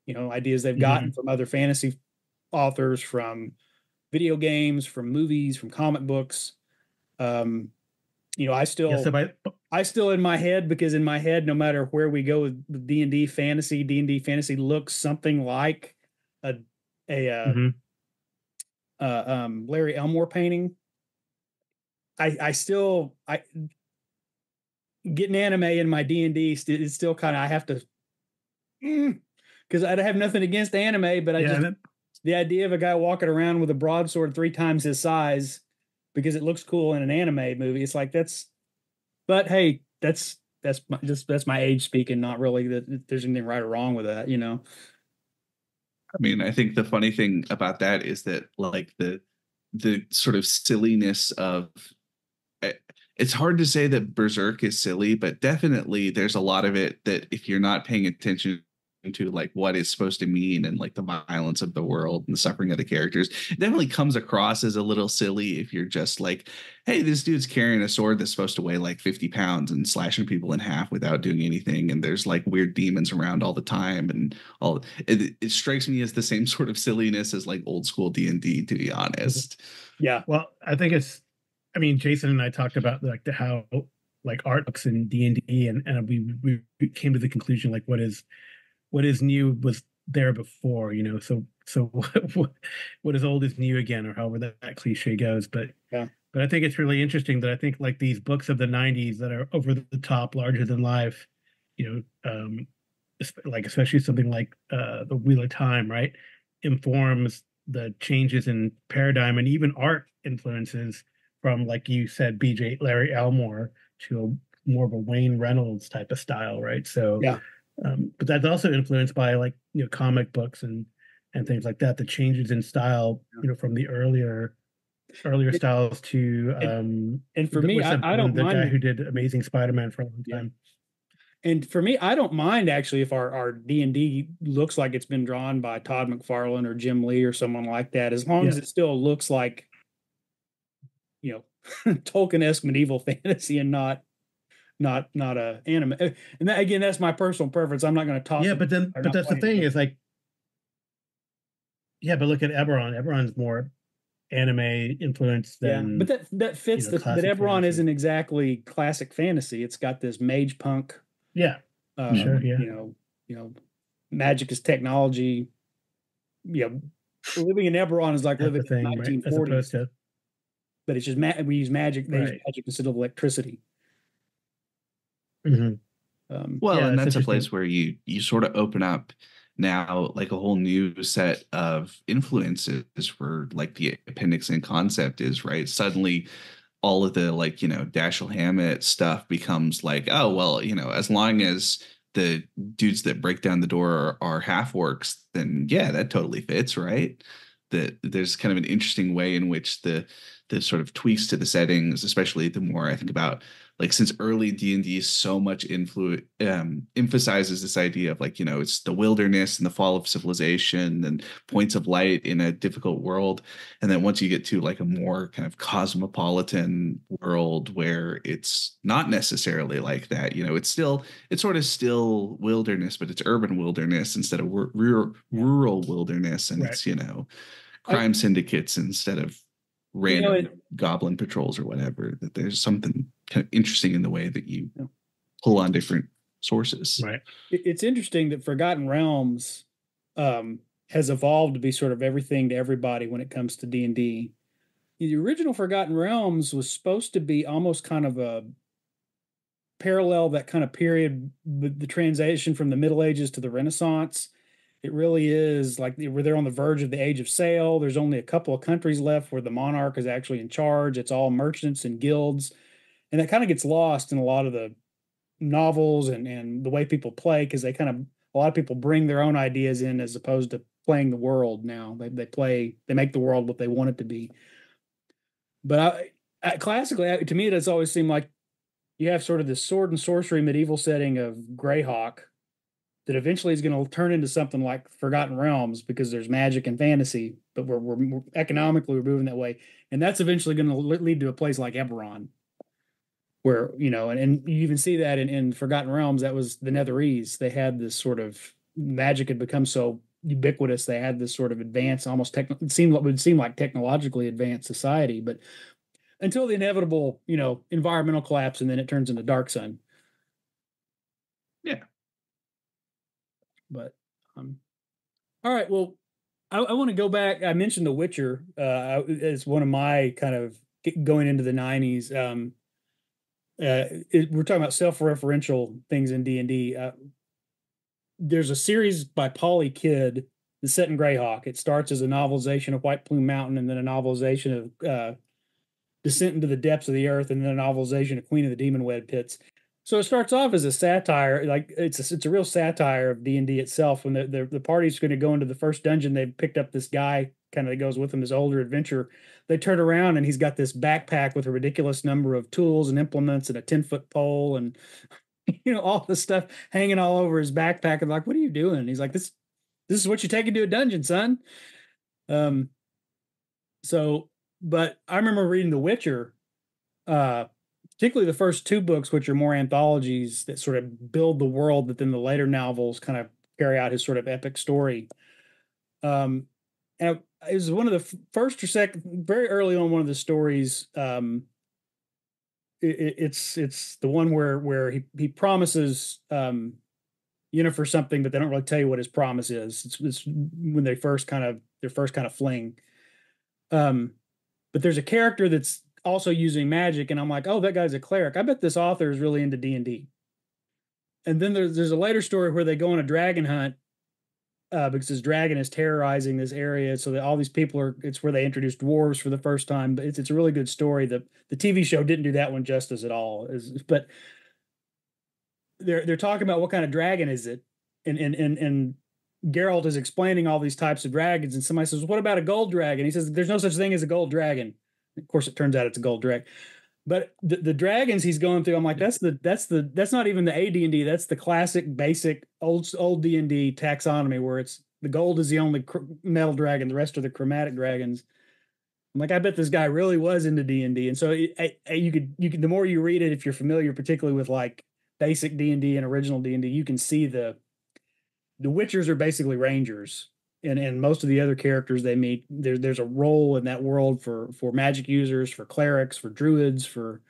ideas they've gotten from other fantasy authors, from video games, from movies, from comic books. I still in my head, because in my head, no matter where we go with D&D fantasy looks something like a Larry Elmore painting. I getting anime in my D&D is still kind of, I have to, because I have nothing against anime, but the idea of a guy walking around with a broadsword 3 times his size because it looks cool in an anime movie. It's like, but hey, that's my age speaking, not really that there's anything right or wrong with that,
I mean, I think the funny thing about that is that like the sort of silliness of it's hard to say that Berserk is silly, but definitely there's a lot of it that if you're not paying attention into like what it's supposed to mean and like the violence of the world and the suffering of the characters. It definitely comes across as a little silly if you're just like, hey, this dude's carrying a sword that's supposed to weigh like 50 pounds and slashing people in half without doing anything, and there's like weird demons around all the time, and all it strikes me as the same sort of silliness as like old school D&D, to be honest.
Yeah.
Well, I think I mean, Jason and I talked about like how like art looks in D&D, and we came to the conclusion like what is new was there before, you know. So what is old is new again, or however that cliche goes. But I think it's really interesting that I think like these books of the 90s that are over the top, larger than life, you know, like especially something like the Wheel of Time, right, informs the changes in paradigm and even art influences from, like you said, BJ Larry Elmore to more of a Wayne Reynolds type of style, right? So
yeah.
But that's also influenced by like, you know, comic books and things like that. The changes in style, you know, from the earlier styles to
and for me, I don't
the
mind
guy who did Amazing Spider-Man for a long time.
And for me, I don't mind actually if our D&D looks like it's been drawn by Todd McFarlane or Jim Lee or someone like that, as long as it still looks like, you know, Tolkien-esque medieval fantasy and not a anime. And that, again, that's my personal preference. I'm not going to toss.
Yeah, but that's the thing is like, yeah, but look at Eberron. Eberron's more anime influenced than.
But that fits.
You know,
that Eberron fantasy isn't exactly classic fantasy. It's got this mage punk.
Yeah, sure. Yeah,
you know, magic is technology. Yeah, living in Eberron is like living in 1940s.
Right?
But it's just we use magic. They use magic instead of electricity.
Mm-hmm.
Well, and that's a place where you sort of open up now like a whole new set of influences for like the appendix and concept is, right? Suddenly all of the like, you know, Dashiell Hammett stuff becomes like, oh, well, you know, as long as the dudes that break down the door are half orcs, then yeah, that totally fits, right? That there's kind of an interesting way in which the sort of tweaks to the settings, especially the more I think about like since early D&D so much emphasizes this idea of like, you know, it's the wilderness and the fall of civilization and points of light in a difficult world. And then once you get to like a more kind of cosmopolitan world where it's not necessarily like that, you know, it's sort of still wilderness, but it's urban wilderness instead of rural wilderness. And it's, you know, crime syndicates instead of random goblin patrols or whatever. That there's something kind of interesting in the way that you pull on different sources.
Right.
It's interesting that Forgotten Realms has evolved to be sort of everything to everybody when it comes to D&D. The original Forgotten Realms was supposed to be almost kind of a parallel that kind of period with the transition from the Middle Ages to the Renaissance. It really is like they're on the verge of the Age of Sail. There's only a couple of countries left where the monarch is actually in charge. It's all merchants and guilds. And that kind of gets lost in a lot of the novels and the way people play, because a lot of people bring their own ideas in as opposed to playing the world now. They make the world what they want it to be. But classically, to me, it has always seemed like you have sort of this sword and sorcery medieval setting of Greyhawk that eventually is going to turn into something like Forgotten Realms because there's magic and fantasy, but we're economically we're moving that way. And that's eventually going to lead to a place like Eberron where, you know, and you even see that in Forgotten Realms, that was the Netherese. They had this sort of magic had become so ubiquitous. They had this sort of advanced, almost it would seem like technologically advanced society, but until the inevitable, you know, environmental collapse, and then it turns into Dark Sun.
Yeah.
But all right, well, I want to go back. I mentioned The Witcher as one of my kind of going into the 90s. We're talking about self-referential things in D&D. There's a series by Polly Kidd that's set in Greyhawk. It starts as a novelization of White Plume Mountain, and then a novelization of Descent into the Depths of the Earth, and then a novelization of Queen of the Demon Web Pits. So it starts off as a satire, like it's a real satire of D&D itself. When the party's going to go into the first dungeon, they've picked up this guy kind of that goes with them, this older adventurer. They turn around and he's got this backpack with a ridiculous number of tools and implements and a 10-foot pole, and all the stuff hanging all over his backpack. I'm like, what are you doing? He's like, this is what you take into a dungeon, son. So, but I remember reading The Witcher, particularly the first two books, which are more anthologies that sort of build the world that then the later novels kind of carry out his sort of epic story. And it was one of the first or second, very early on, one of the stories. It's the one where he promises Yennefer something, but they don't really tell you what his promise is. It's when their first kind of fling. But there's a character that's also using magic, and I'm like, oh, that guy's a cleric. I bet this author is really into D&D. And then there's a later story where they go on a dragon hunt because this dragon is terrorizing this area. So that all these people it's where they introduced dwarves for the first time. But it's a really good story. The TV show didn't do that one justice at all. But they're talking about what kind of dragon is it, and Geralt is explaining all these types of dragons, and somebody says, "What about a gold dragon?" He says, "There's no such thing as a gold dragon." Of course, it turns out it's a gold dragon. But the dragons he's going through, I'm like, that's not even the AD&D. That's the classic, basic, old D&D taxonomy, where it's the gold is the only metal dragon, the rest are the chromatic dragons. I'm like, I bet this guy really was into D&D, and so you could the more you read it, if you're familiar, particularly with like basic D&D and original D&D, you can see the Witchers are basically rangers. And most of the other characters they meet, there's a role in that world for magic users, for clerics, for druids, for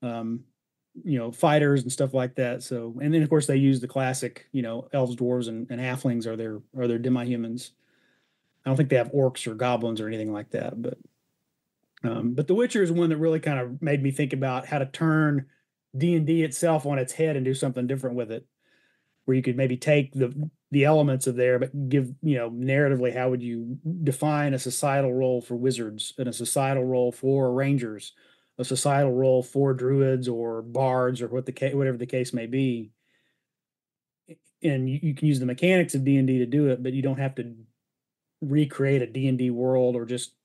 fighters and stuff like that. So, and then of course they use the classic, elves, dwarves, and halflings are their demi-humans. I don't think they have orcs or goblins or anything like that, but The Witcher is one that really kind of made me think about how to turn D&D itself on its head and do something different with it, where you could maybe take the elements of there, but give, narratively, how would you define a societal role for wizards and a societal role for rangers, a societal role for druids or bards or whatever the case may be. And you can use the mechanics of D&D to do it, but you don't have to recreate a D&D world or just,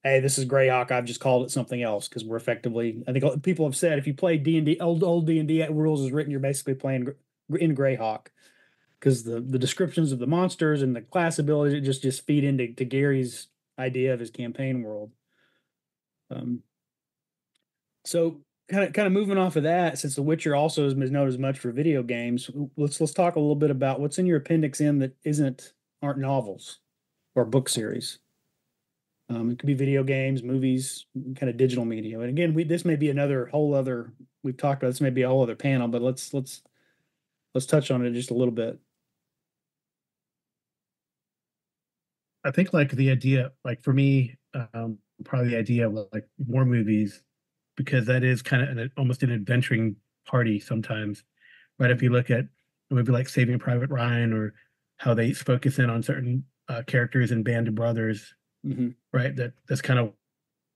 hey, this is Greyhawk, I've just called it something else, because we're effectively, I think people have said, if you play D&D, old D&D rules is written, you're basically playing in Greyhawk, because the descriptions of the monsters and the class abilities just feed into Gary's idea of his campaign world. So kind of moving off of that, since The Witcher also is known as much for video games, let's talk a little bit about what's in your Appendix N that aren't novels or book series. It could be video games, movies, kind of digital media. And again, this may be we've talked about this, may be a whole other panel, but let's touch on it just a little bit.
I think like the idea, like for me, probably the idea of like more movies, because that is kind of almost an adventuring party sometimes, right? If you look at a movie like Saving Private Ryan, or how they focus in on certain characters in Band of Brothers, right? That's kind of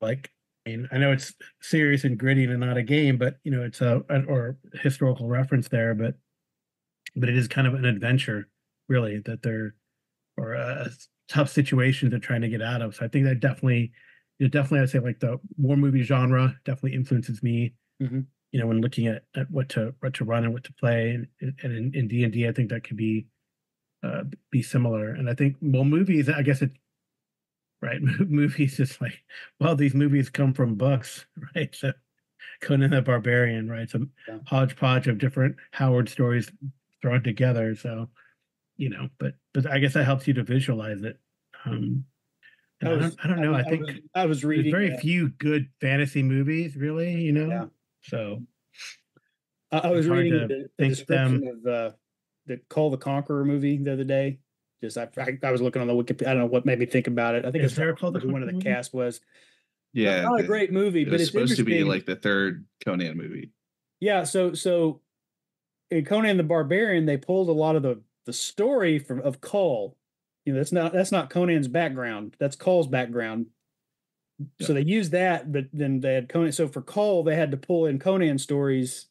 like, I know it's serious and gritty and not a game, but it's or historical reference there, but it is kind of an adventure, really, that they're, or a tough situation they're trying to get out of. So I think that definitely I'd say like the war movie genre definitely influences me. When looking at what to run and what to play, and in D&D, I think that could be similar. And I think, well, movies, I guess it, right? Movies is like, well, these movies come from books, right? So Conan the Barbarian, right? Some hodgepodge of different Howard stories thrown together. So, but I guess that helps you to visualize it. I don't know. I think
I was reading
there's very few good fantasy movies, really.
Yeah.
So
I was reading the description of the Cole the Conqueror movie the other day. Just I was looking on the Wikipedia. I don't know what made me think about it. I think it's who one of the cast was.
Yeah,
not a great movie, but it's
supposed to be like the third Conan movie.
Yeah, so in Conan the Barbarian, they pulled a lot of the story of Cole. That's not Conan's background. That's Cole's background. Yeah. So they used that, but then they had Conan. So for Cole, they had to pull in Conan stories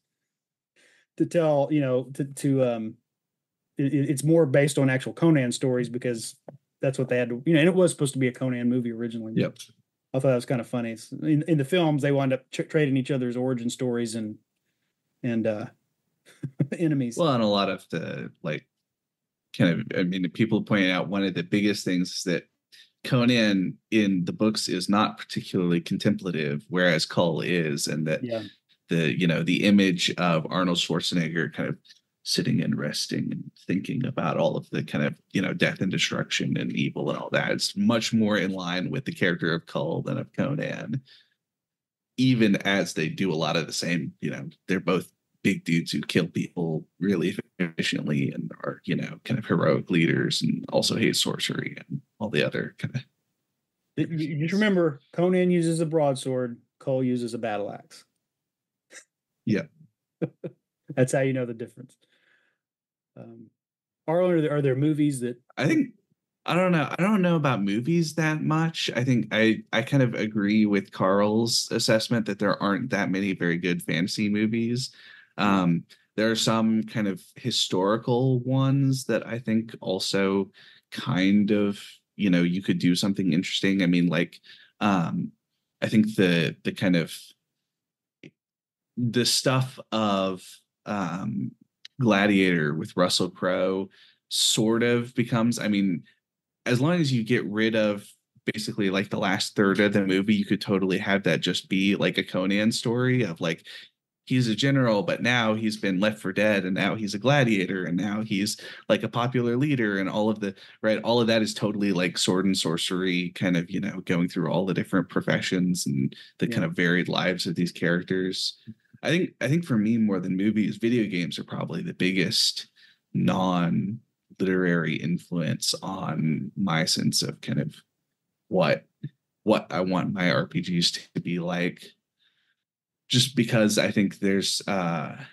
to tell, it's more based on actual Conan stories, because that's what they had to, and it was supposed to be a Conan movie originally.
Yep.
I thought that was kind of funny. In the films, they wound up trading each other's origin stories and enemies.
Well, and a lot of the like kind of, I mean, people pointed out one of the biggest things is that Conan in the books is not particularly contemplative, whereas Karl is, and that
Yeah.
the image of Arnold Schwarzenegger kind of sitting and resting and thinking about all of the kind of death and destruction and evil and all that, it's much more in line with the character of Karl than of Conan, even as they do a lot of the same. They're both big dudes who kill people really efficiently and are kind of heroic leaders and also hate sorcery and all the other kind of.
You just remember, Conan uses a broadsword, Karl uses a battle axe.
Yeah.
That's how you know the difference. Arlen, are there movies that
I don't know about movies that much. I think I kind of agree with Karl's assessment that there aren't that many very good fantasy movies. There are some kind of historical ones that I think also kind of, you could do something interesting. I mean, like, I think the kind of the stuff of Gladiator with Russell Crowe sort of becomes, I mean, as long as you get rid of basically like the last third of the movie, you could totally have that just be like a Conan story of like, he's a general, but now he's been left for dead, and now he's a gladiator, and now he's like a popular leader, and all of that is totally like sword and sorcery, kind of, going through all the different professions and the kind of varied lives of these characters. I think for me, more than movies, video games are probably the biggest non-literary influence on my sense of kind of what I want my RPGs to be like. Just because I think there's I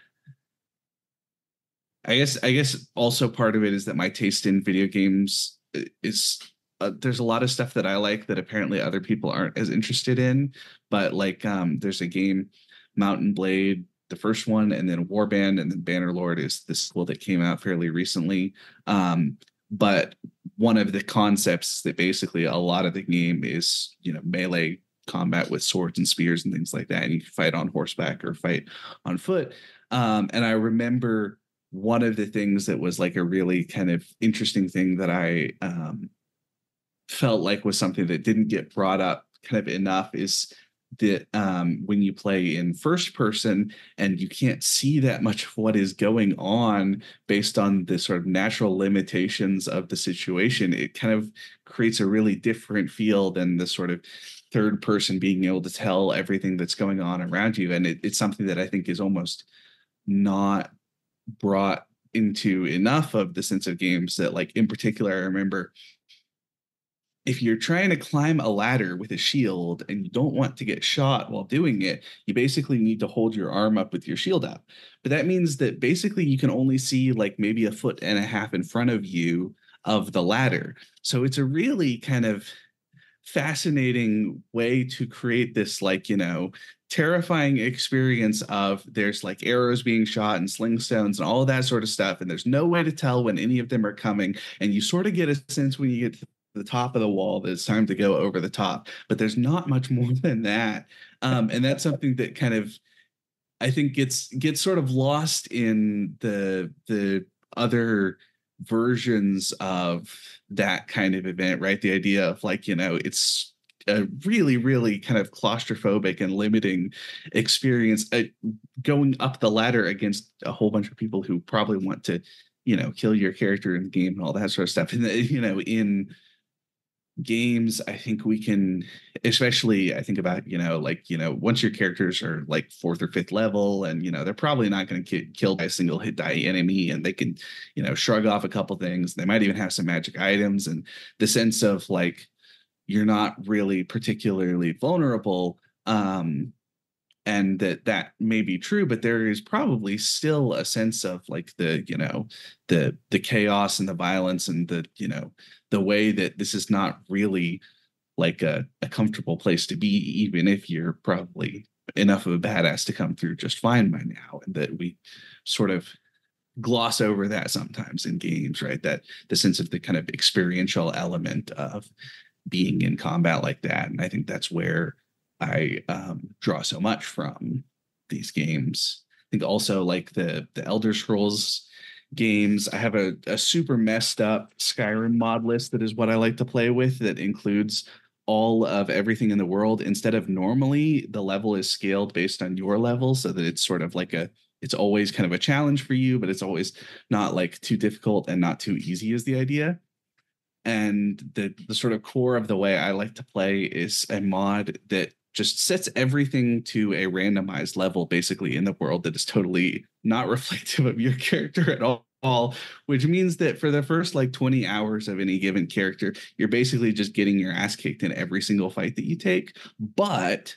guess also part of it is that my taste in video games is there's a lot of stuff that I like that apparently other people aren't as interested in, but like there's a game, Mountain Blade, the first one, and then Warband, and then Bannerlord is the sequel that came out fairly recently. But one of the concepts that basically a lot of the game is melee combat with swords and spears and things like that, and you can fight on horseback or fight on foot. And I remember one of the things that was like a really kind of interesting thing that I felt like was something that didn't get brought up kind of enough is that when you play in first person and you can't see that much of what is going on based on the sort of natural limitations of the situation, it kind of creates a really different feel than the sort of third person being able to tell everything that's going on around you. And it's something that I think is almost not brought into enough of the sense of games that, like, in particular, I remember if you're trying to climb a ladder with a shield and you don't want to get shot while doing it, you basically need to hold your arm up with your shield up. But that means that basically you can only see like maybe a foot and a half in front of you of the ladder. So it's a really kind of fascinating way to create this, like, terrifying experience of there's like arrows being shot and sling stones and all of that sort of stuff. And there's no way to tell when any of them are coming. And you sort of get a sense when you get to the top of the wall that it's time to go over the top, but there's not much more than that. And that's something that kind of, I think gets sort of lost in the other versions of that kind of event, right? The idea of like, it's a really, really kind of claustrophobic and limiting experience going up the ladder against a whole bunch of people who probably want to, kill your character in the game and all that sort of stuff. And, in games, I think we can, especially I think about, once your characters are like 4th or 5th level and, they're probably not going to get killed by a single hit die enemy, and they can, shrug off a couple things. They might even have some magic items, and the sense of like, you're not really particularly vulnerable. And that may be true, but there is probably still a sense of like the chaos and the violence and the way that this is not really like a comfortable place to be, even if you're probably enough of a badass to come through just fine by now. And that we sort of gloss over that sometimes in games, right? That the sense of the kind of experiential element of being in combat like that. And I think that's where I draw so much from these games. think also like the Elder Scrolls games. I have a super messed up Skyrim mod list that is what I like to play with, that includes all of everything in the world. Instead of normally the level is scaled based on your level, so that it's sort of like it's always kind of a challenge for you, but it's always not like too difficult and not too easy is the idea. And the sort of core of the way I like to play is a mod that just sets everything to a randomized level, basically, in the world that is totally not reflective of your character at all, which means that for the first like 20 hours of any given character, you're basically just getting your ass kicked in every single fight that you take. But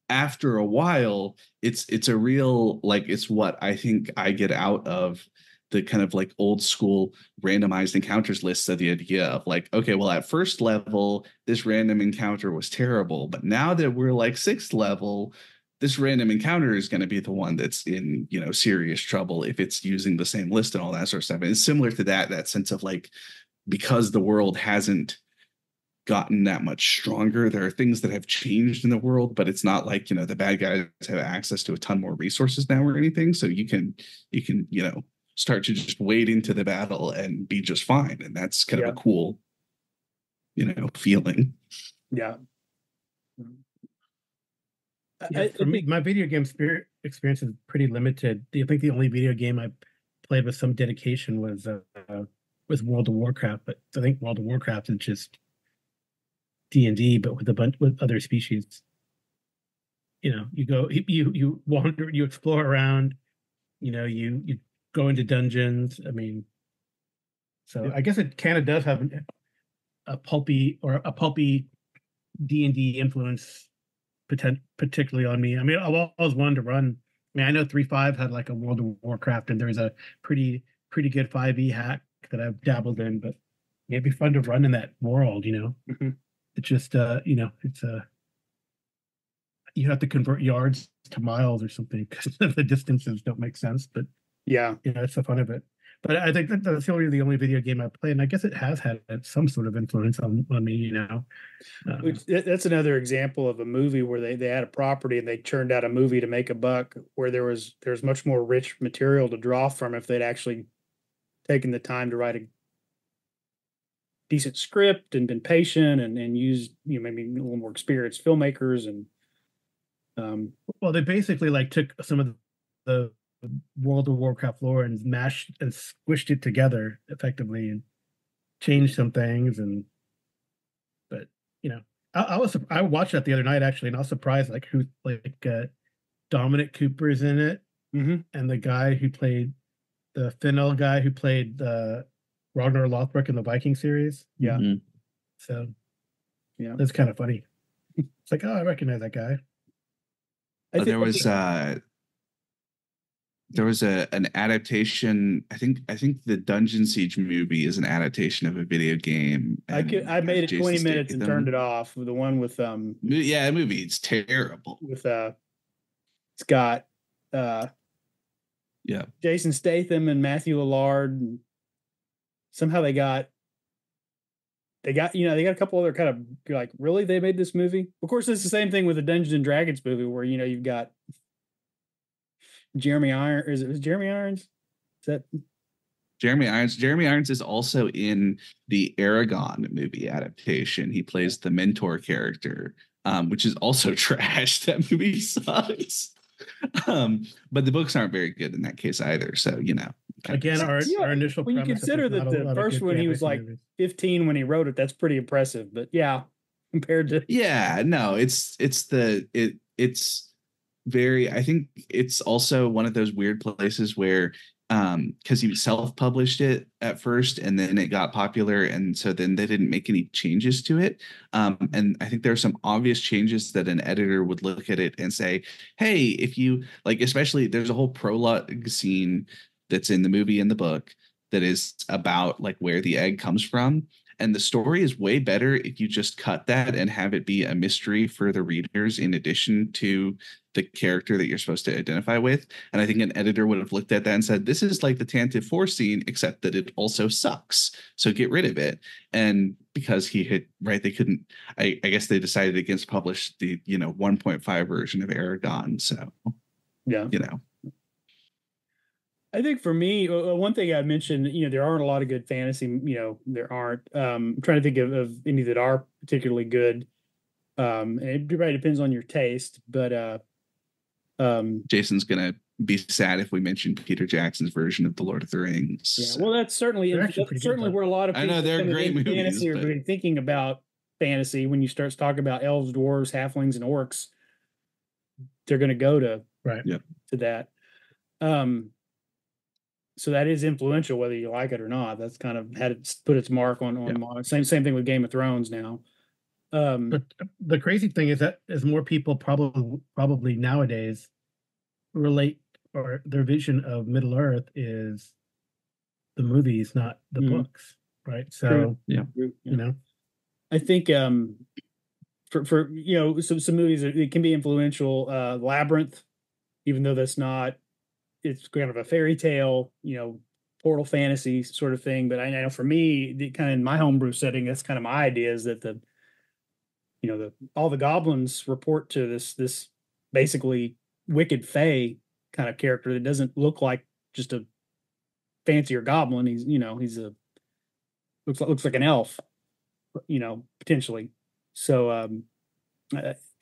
after a while, it's a real, like, it's what I think I get out of the kind of like old school randomized encounters list. So the idea of like, okay, well, at first level, this random encounter was terrible, but now that we're like sixth level, this random encounter is going to be the one that's in, you know, serious trouble if it's using the same list and all that sort of stuff. And it's similar to that sense of like, because the world hasn't gotten that much stronger, there are things that have changed in the world, but it's not like, you know, the bad guys have access to a ton more resources now or anything. So you can, you know, start to just wade into the battle and be just fine. And that's kind of a cool, you know, feeling.
Yeah.
For me, my video game experience is pretty limited. I think the only video game I played with some dedication was World of Warcraft. But I think World of Warcraft is just D&D, but with a bunch with other species. You know, you go, you wander, you explore around. You know, you go into dungeons. I mean, so I guess it kind of does have a pulpy D&D influence, particularly on me. I mean, I've always wanted to run. I mean, I know 3.5 had like a World of Warcraft, and there's a pretty good 5e hack that I've dabbled in, but it'd be fun to run in that world, you know.
Mm-hmm.
It's just you know, it's you have to convert yards to miles or something because the distances don't make sense, but
yeah,
you know, it's the fun of it. But I think that's the only video game I play, and I guess it has had some sort of influence on me, you know.
That's another example of a movie where they had a property and they churned out a movie to make a buck, where there's much more rich material to draw from if they'd actually taken the time to write a decent script and been patient and used, you know, maybe a little more experienced filmmakers. And
well, they basically like took some of the World of Warcraft lore and mashed and squished it together effectively and changed some things. And but you know, I watched that the other night actually, and I was surprised like who Dominic Cooper's in it, and the guy who played the Fennel guy who played Ragnar Lothbrok in the Viking series.
Yeah.
So
yeah,
that's kind of funny. It's like, oh, I recognize that guy.
There was an adaptation. I think the Dungeon Siege movie is an adaptation of a video game.
I made it 20 minutes and turned it off. The one with
yeah, movie, it's terrible.
With it's got Jason Statham and Matthew Lillard, and somehow they got a couple other kind of, you're like, really, they made this movie? Of course, it's the same thing with the Dungeons and Dragons movie, where, you know, you've got Jeremy Irons. Is it Jeremy Irons? Is that
Jeremy Irons? Jeremy Irons is also in the Aragon movie adaptation. He plays the mentor character, which is also trash. That movie sucks. But the books aren't very good in that case either. So, you know,
again, our initial
when you consider that the first one, he was like 15 when he wrote it, that's pretty impressive. But yeah, compared to it's very, I think it's also one of those weird places where because he self-published it at first and then it got popular, and so then they didn't make any changes to it, and I think there are some obvious changes that an editor would look at it and say, hey, if you like, especially there's a whole prologue scene that's in the movie and the book that is about like where the egg comes from, and the story is way better if you just cut that and have it be a mystery for the readers in addition to the character that you're supposed to identify with. And I think an editor would have looked at that and said, this is like the Tantive 4 scene, except that it also sucks. So get rid of it. And because he had, right, they couldn't, I guess they decided against publish the, 1.5 version of Aragon. So, yeah, I think for me, one thing I mentioned, there aren't a lot of good fantasy. There aren't. I'm trying to think of any that are particularly good. And it probably depends on your taste, but
Jason's gonna be sad if we mention Peter Jackson's version of the Lord of the Rings.
yeah, well, that's certainly
They're actually pretty good, though.
where a lot of
I
people
know they're
kind of
great
in
movies,
fantasy are
but
thinking about fantasy. When you start talking about elves, dwarves, halflings, and orcs, they're going to go to
Right.
to that. So that is influential, whether you like it or not. That's kind of had it put its mark on modern. Same thing with Game of Thrones now.
But the crazy thing is that as more people probably nowadays relate, or their vision of Middle Earth is the movies, not the books, right? So
True.
I
think for some movies it can be influential. Labyrinth, even though that's not, it's kind of a fairy tale, portal fantasy sort of thing. But I know for me, kind of in my homebrew setting, that's kind of my idea, is that all the goblins report to this basically wicked fae kind of character that doesn't look like just a fancier goblin. He's looks like an elf, potentially. So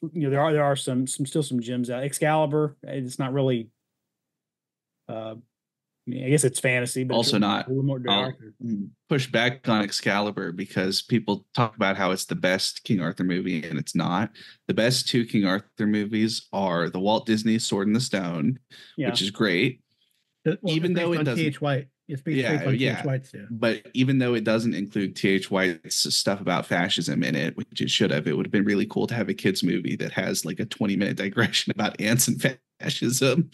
there are still some gems out. Excalibur, it's not really. I guess it's fantasy, but
also
it's
not.
a little more dark.
Push back on Excalibur because people talk about how it's the best King Arthur movie, and it's not. The best two King Arthur movies are the Walt Disney Sword in the Stone, which is great. Even though it doesn't.
T.H. White. It's based on T.H. White's,
But even though it doesn't include T.H. White's stuff about fascism in it, which it should have, it would have been really cool to have a kids movie that has like a 20-minute digression about ants and fascism.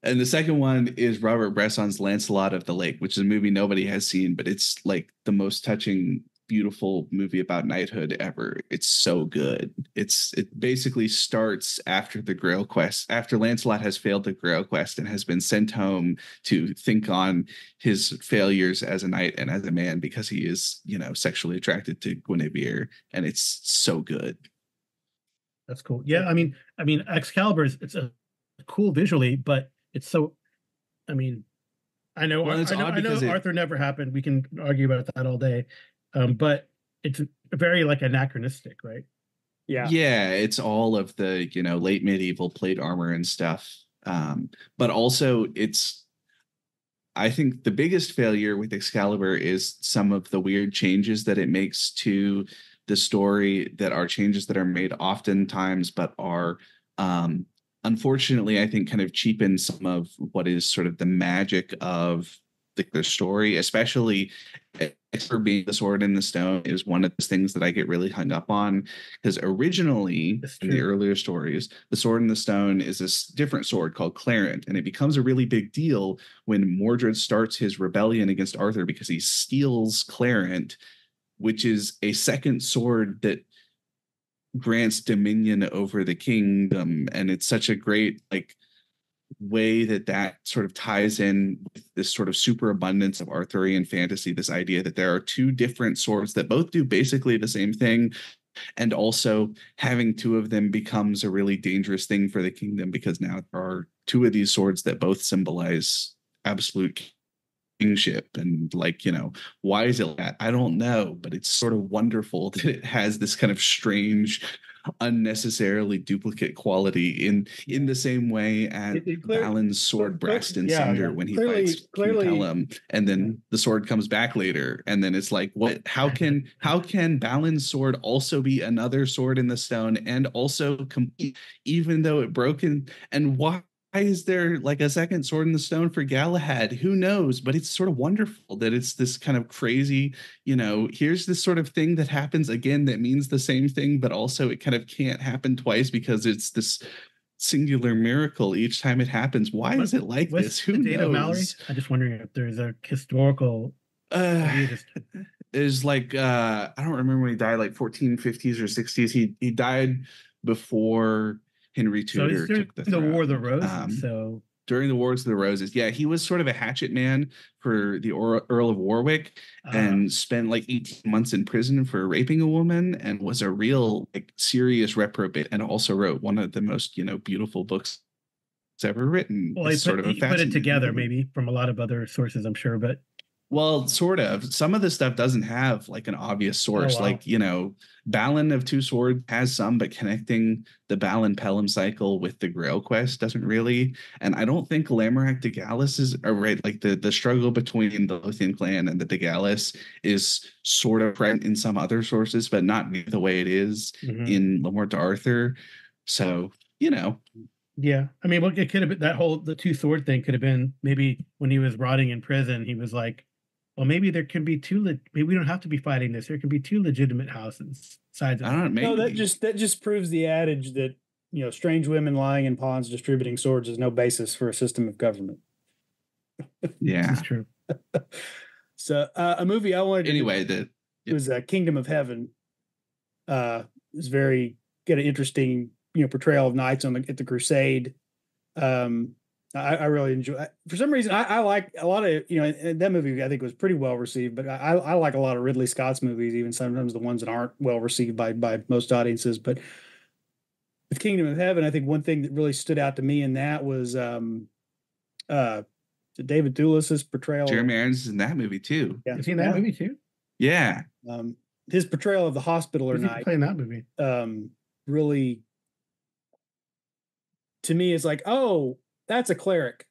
And the second one is Robert Bresson's Lancelot of the Lake, which is a movie nobody has seen, but it's like the most touching, beautiful movie about knighthood ever. It's so good. It basically starts after the Grail quest, after Lancelot has failed the Grail quest and has been sent home to think on his failures as a knight and as a man, because he is, sexually attracted to Guinevere, and it's so good.
That's cool. Yeah, I mean, Excalibur it's a cool visually, but it's so. I mean, I know Arthur never happened. We can argue about that all day, but it's very like anachronistic, right?
Yeah, it's all of the late medieval plate armor and stuff, but also I think the biggest failure with Excalibur is some of the weird changes that it makes to the story, that are changes that are made oftentimes, but are unfortunately, I think, kind of cheapen some of what is sort of the magic of the story, especially for being the Sword in the Stone is one of those things that I get really hung up on, because originally in the earlier stories, the Sword in the Stone is this different sword called Clarent, and it becomes a really big deal when Mordred starts his rebellion against Arthur because he steals Clarent, which is a second sword that grants dominion over the kingdom. And it's such a great way that sort of ties in with this sort of superabundance of Arthurian fantasy, this idea that there are two different swords that both do basically the same thing, and also having two of them becomes a really dangerous thing for the kingdom, because now there are two of these swords that both symbolize absolute kingship. And why is it like that? I don't know, but it's sort of wonderful that it has this kind of strange, unnecessarily duplicate quality in the same way as Balin's sword breast in Cinder when he fights King Pellam, and then the sword comes back later, and then it's like, what? How can Balin's sword also be another sword in the stone and also complete, even though it broken? And why is there like a second sword in the stone for Galahad? Who knows? But it's sort of wonderful that it's this kind of crazy, here's this sort of thing that happens again that means the same thing, but also it kind of can't happen twice because it's this singular miracle each time it happens. Why is it like this? Who knows?
I'm just wondering if there's a historical
is like I don't remember when he died, like 1450s or 60s. He died before Henry Tudor took the
War of the Roses.
During the Wars of the Roses, he was sort of a hatchet man for the Earl of Warwick, and spent like 18 months in prison for raping a woman, and was a real serious reprobate, and also wrote one of the most beautiful books ever written.
Well,
It's sort of a
he put it
fascinating
together
movie.
maybe from a lot of other sources, I'm sure, but
Well, sort of. Some of the stuff doesn't have like an obvious source.
wow.
Like, Balin of Two Swords has some, but connecting the Balin Pellam cycle with the Grail quest doesn't really. And I don't think Lamorak Dagalis is right. Like the struggle between the Lothian clan and the Dagalis is sort of present in some other sources, but not the way it is in Lamort to Arthur. So,
Yeah, I mean, it could have been the two sword thing could have been maybe when he was rotting in prison, he was like, well, maybe there can be maybe we don't have to be fighting this. There can be two legitimate houses. Sides of
I don't know. Maybe.
No, that just proves the adage that strange women lying in ponds distributing swords is no basis for a system of government.
Yeah,
this is true.
So a movie I wanted
to
was Kingdom of Heaven. It's very got an interesting portrayal of knights at the crusade. I really enjoy. For some reason, I like a lot of that movie. I think was pretty well received, but I like a lot of Ridley Scott's movies, even sometimes the ones that aren't well received by most audiences. But with Kingdom of Heaven, I think one thing that really stood out to me in that was David Thewlis's portrayal.
Jeremy Irons is in that movie too.
Yeah, is he in that movie too?
Yeah.
His portrayal of the Hospitaller Knight
playing that movie.
Really, to me, is like, oh, that's a cleric.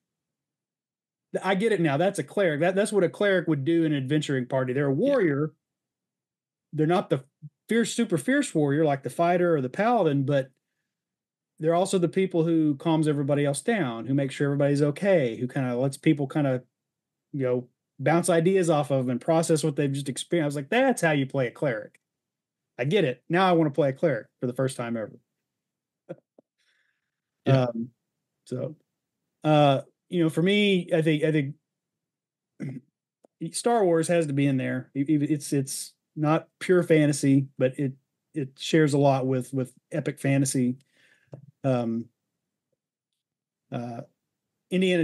I get it now. That's a cleric. That's what a cleric would do in an adventuring party. They're a warrior. Yeah. They're not the super fierce warrior like the fighter or the paladin, but they're also the people who calms everybody else down, who make sure everybody's okay, who kind of lets people kind of, bounce ideas off of and process what they've just experienced. I was like, that's how you play a cleric. I get it. Now I want to play a cleric for the first time ever.
Yeah.
For me, I think Star Wars has to be in there. It's not pure fantasy, but it shares a lot with epic fantasy. Indiana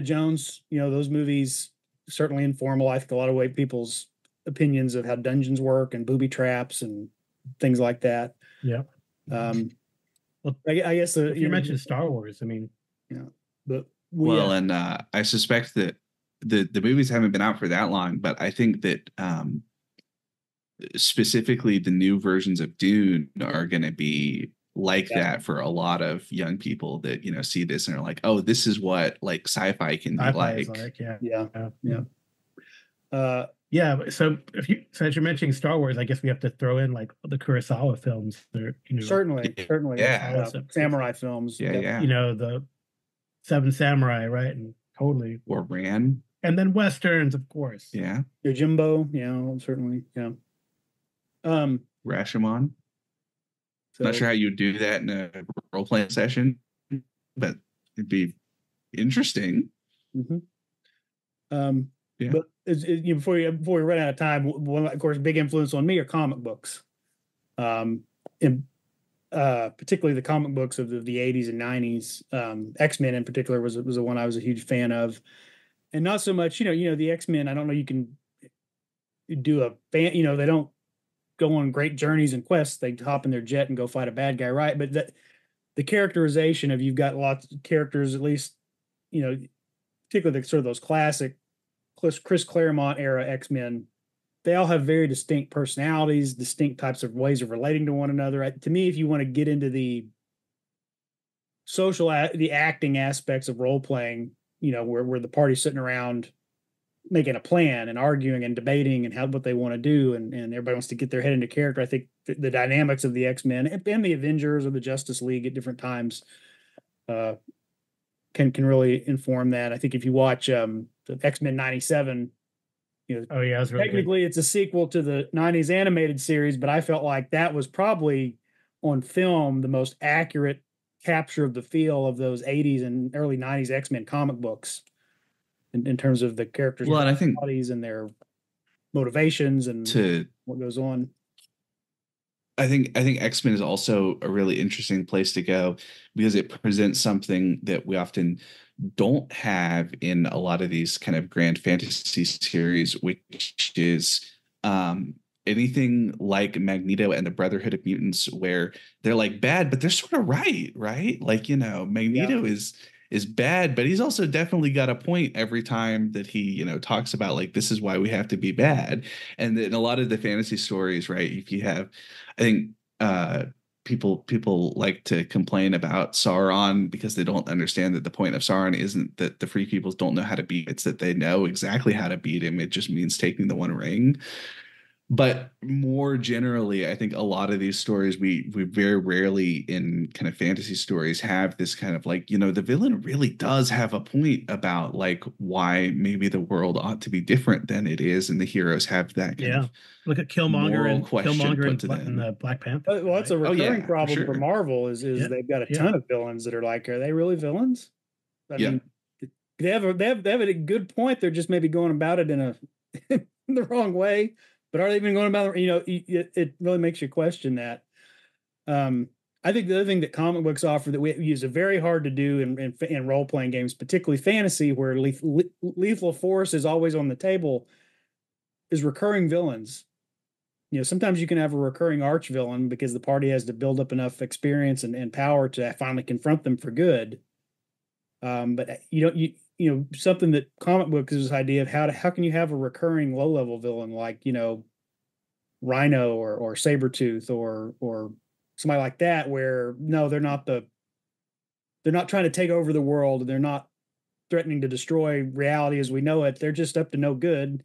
Jones, those movies certainly inform I think a lot of people's opinions of how dungeons work and booby traps and things like that.
Yeah.
Well, I guess
if you mentioned Star Wars, I mean,
but
and I suspect that the movies haven't been out for that long, but I think that specifically the new versions of Dune are going to be like that for a lot of young people that see this and are like, oh, this is what like sci-fi can be like.
So since you're mentioning Star Wars, I guess we have to throw in like the Kurosawa films.
Certainly, samurai films.
The Seven Samurai, right? And totally.
Or Ran.
And then Westerns, of course.
Yeah.
Yojimbo, certainly. Yeah.
Rashomon. So, not sure how you would do that in a role-playing session, but it'd be interesting.
Mm-hmm. But before we run out of time, one of course big influence on me are comic books, particularly the comic books of the 80s and 90s. X-Men in particular was the one I was a huge fan of, and not so much the X-Men. I don't know you can do a fan. They don't go on great journeys and quests. They hop in their jet and go fight a bad guy, right? But the characterization of you've got lots of characters, at least particularly sort of those classic Chris Claremont era X-Men, they all have very distinct personalities, distinct types of ways of relating to one another. To me, if you want to get into the the acting aspects of role playing, where the party's sitting around making a plan and arguing and debating and what they want to do, and everybody wants to get their head into character. I think the dynamics of the X-Men and the Avengers or the Justice League at different times can really inform that. I think if you watch the X-Men 97, technically it's a sequel to the 90s animated series, but I felt like that was probably on film the most accurate capture of the feel of those 80s and early 90s X-Men comic books in terms of the characters'
and I think
bodies and their motivations and what goes on.
I think X-Men is also a really interesting place to go because it presents something that we often don't have in a lot of these kind of grand fantasy series, which is anything like Magneto and the Brotherhood of Mutants, where they're like bad, but they're sort of right? Like, Magneto is is bad, but he's also definitely got a point every time that he, talks about like this is why we have to be bad. And in a lot of the fantasy stories, right? If you have, I think people like to complain about Sauron because they don't understand that the point of Sauron isn't that the free peoples don't know how to beat, it's that they know exactly how to beat him. It just means taking the One Ring. But more generally, I think a lot of these stories, we very rarely in kind of fantasy stories have this kind of like, the villain really does have a point about like why maybe the world ought to be different than it is, and the heroes have that kind of
look at Killmonger
moral
and
question put to
in
them.
the Black Panther.
Well, it's a recurring
for
problem for
sure.
Marvel is they've got a ton of villains that are like, are they really villains? I mean, they have a good point. They're just maybe going about it in the wrong way. But are they even going about it? It really makes you question that. I think the other thing that comic books offer that we use are very hard to do in role playing games, particularly fantasy, where lethal force is always on the table, is recurring villains. Sometimes you can have a recurring arch villain because the party has to build up enough experience and power to finally confront them for good. But something that comic books is this idea of how can you have a recurring low level villain like Rhino or Sabretooth or somebody like that, where no, they're not trying to take over the world, they're not threatening to destroy reality as we know it, they're just up to no good,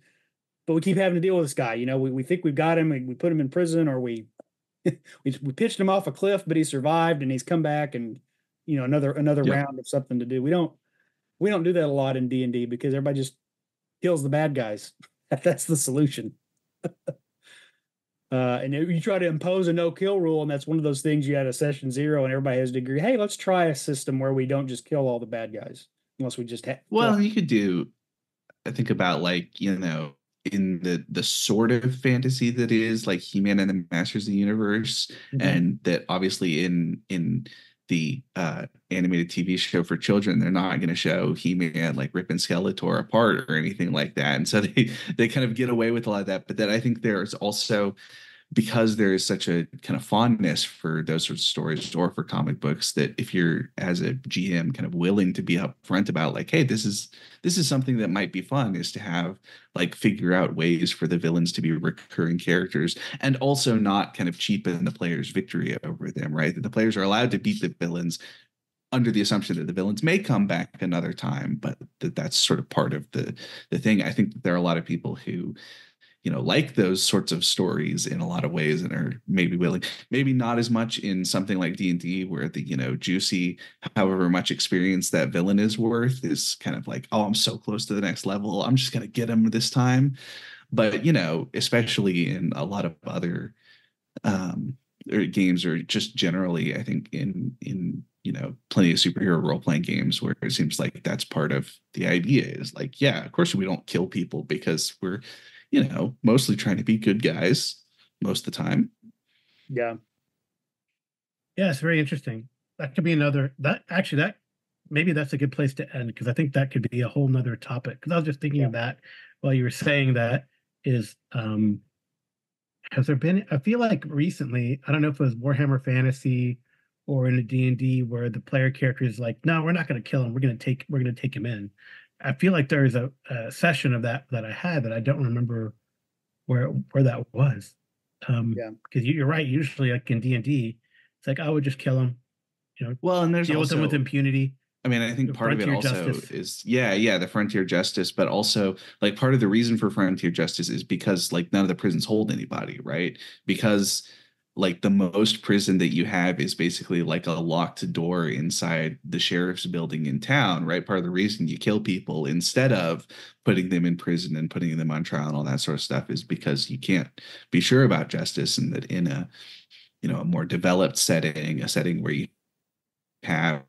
but we keep having to deal with this guy. We think we've got him, we put him in prison, or we pitched him off a cliff, but he survived and he's come back, and another round of something to do. We don't do that a lot in D&D because everybody just kills the bad guys. That's the solution. And you try to impose a no-kill rule, and that's one of those things you had a session 0 and everybody has to agree, hey, let's try a system where we don't just kill all the bad guys unless we just
well, you could do, I think about like, in the sort of fantasy that is like He-Man and the Masters of the Universe, and that obviously in the animated TV show for children, they're not going to show He-Man like ripping Skeletor apart or anything like that, and so they kind of get away with a lot of that. But then I think there's also, because there is such a kind of fondness for those sorts of stories or for comic books, that if you're as a GM kind of willing to be upfront about like, hey, this is something that might be fun, is to have like figure out ways for the villains to be recurring characters, and also not kind of cheapen the player's victory over them, right? That the players are allowed to beat the villains under the assumption that the villains may come back another time, but that's sort of part of the thing. I think that there are a lot of people who like those sorts of stories in a lot of ways, and are maybe willing, maybe not as much in something like D&D, where the, juicy, however much experience that villain is worth is kind of like, oh, I'm so close to the next level, I'm just going to get him this time. But, especially in a lot of other games, or just generally, I think in plenty of superhero role-playing games, where it seems like that's part of the idea, is like, yeah, of course we don't kill people because we're mostly trying to be good guys most of the time.
Yeah, it's very interesting. That could be maybe that's a good place to end, because I think that could be a whole nother topic. Because I was just thinking of that while you were saying that. Is has there been, I feel like recently, I don't know if it was Warhammer Fantasy or in a D&D, where the player character is like, no, we're not going to kill him, we're going to take him in. I feel like there's a session of that I had that I don't remember where that was. Because you're right. Usually, like in D&D, it's like, I would just kill him.
Well, and there's
deal
also,
with them with impunity.
I mean, I think part of it also is the frontier justice, but also like part of the reason for frontier justice is because like none of the prisons hold anybody, right? Because like the most prison that you have is basically like a locked door inside the sheriff's building in town, right? Part of the reason you kill people instead of putting them in prison and putting them on trial and all that sort of stuff is because you can't be sure about justice, and that in a a more developed setting, a setting where you have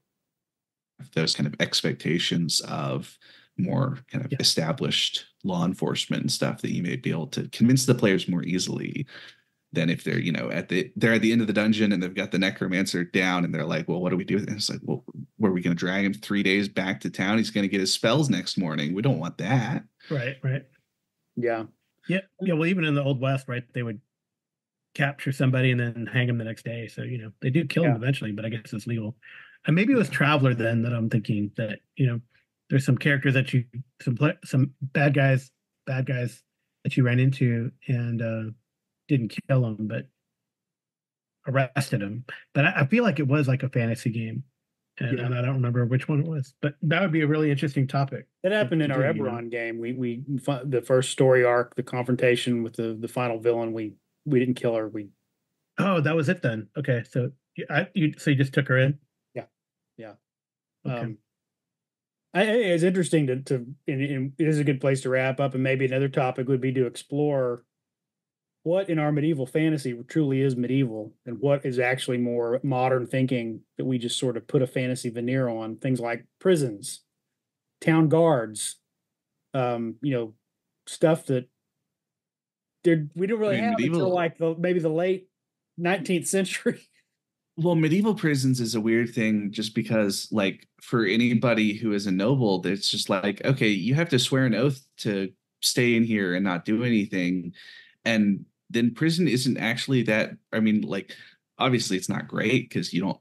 those kind of expectations of more kind of established law enforcement and stuff, that you may be able to convince the players more easily than if they're at the end of the dungeon and they've got the necromancer down and they're like, well, what do we do with it? And it's like, well, where are we going to drag him 3 days back to town? He's going to get his spells next morning. We don't want that.
Right.
Yeah.
Well, even in the Old West, right, they would capture somebody and then hang him the next day. So they do kill him eventually, but I guess it's legal. And maybe it was Traveler then that I'm thinking that, there's some characters that some bad guys that you ran into and didn't kill them, but arrested them. But I feel like it was like a fantasy game. And I don't remember which one it was, but that would be a really interesting topic.
That happened in our Eberron game. We the first story arc, the confrontation with the final villain. We didn't kill her.
Oh, that was it then. Okay, so you just took her in.
Yeah.
Okay.
It's interesting it is a good place to wrap up, and maybe another topic would be to explore what in our medieval fantasy truly is medieval and what is actually more modern thinking that we just sort of put a fantasy veneer on. Things like prisons, town guards, stuff that we don't really have until like maybe the late 19th century.
Well, medieval prisons is a weird thing just because, like, for anybody who is a noble, it's just like, okay, you have to swear an oath to stay in here and not do anything. And then prison isn't actually that, I mean, like, obviously it's not great because you don't,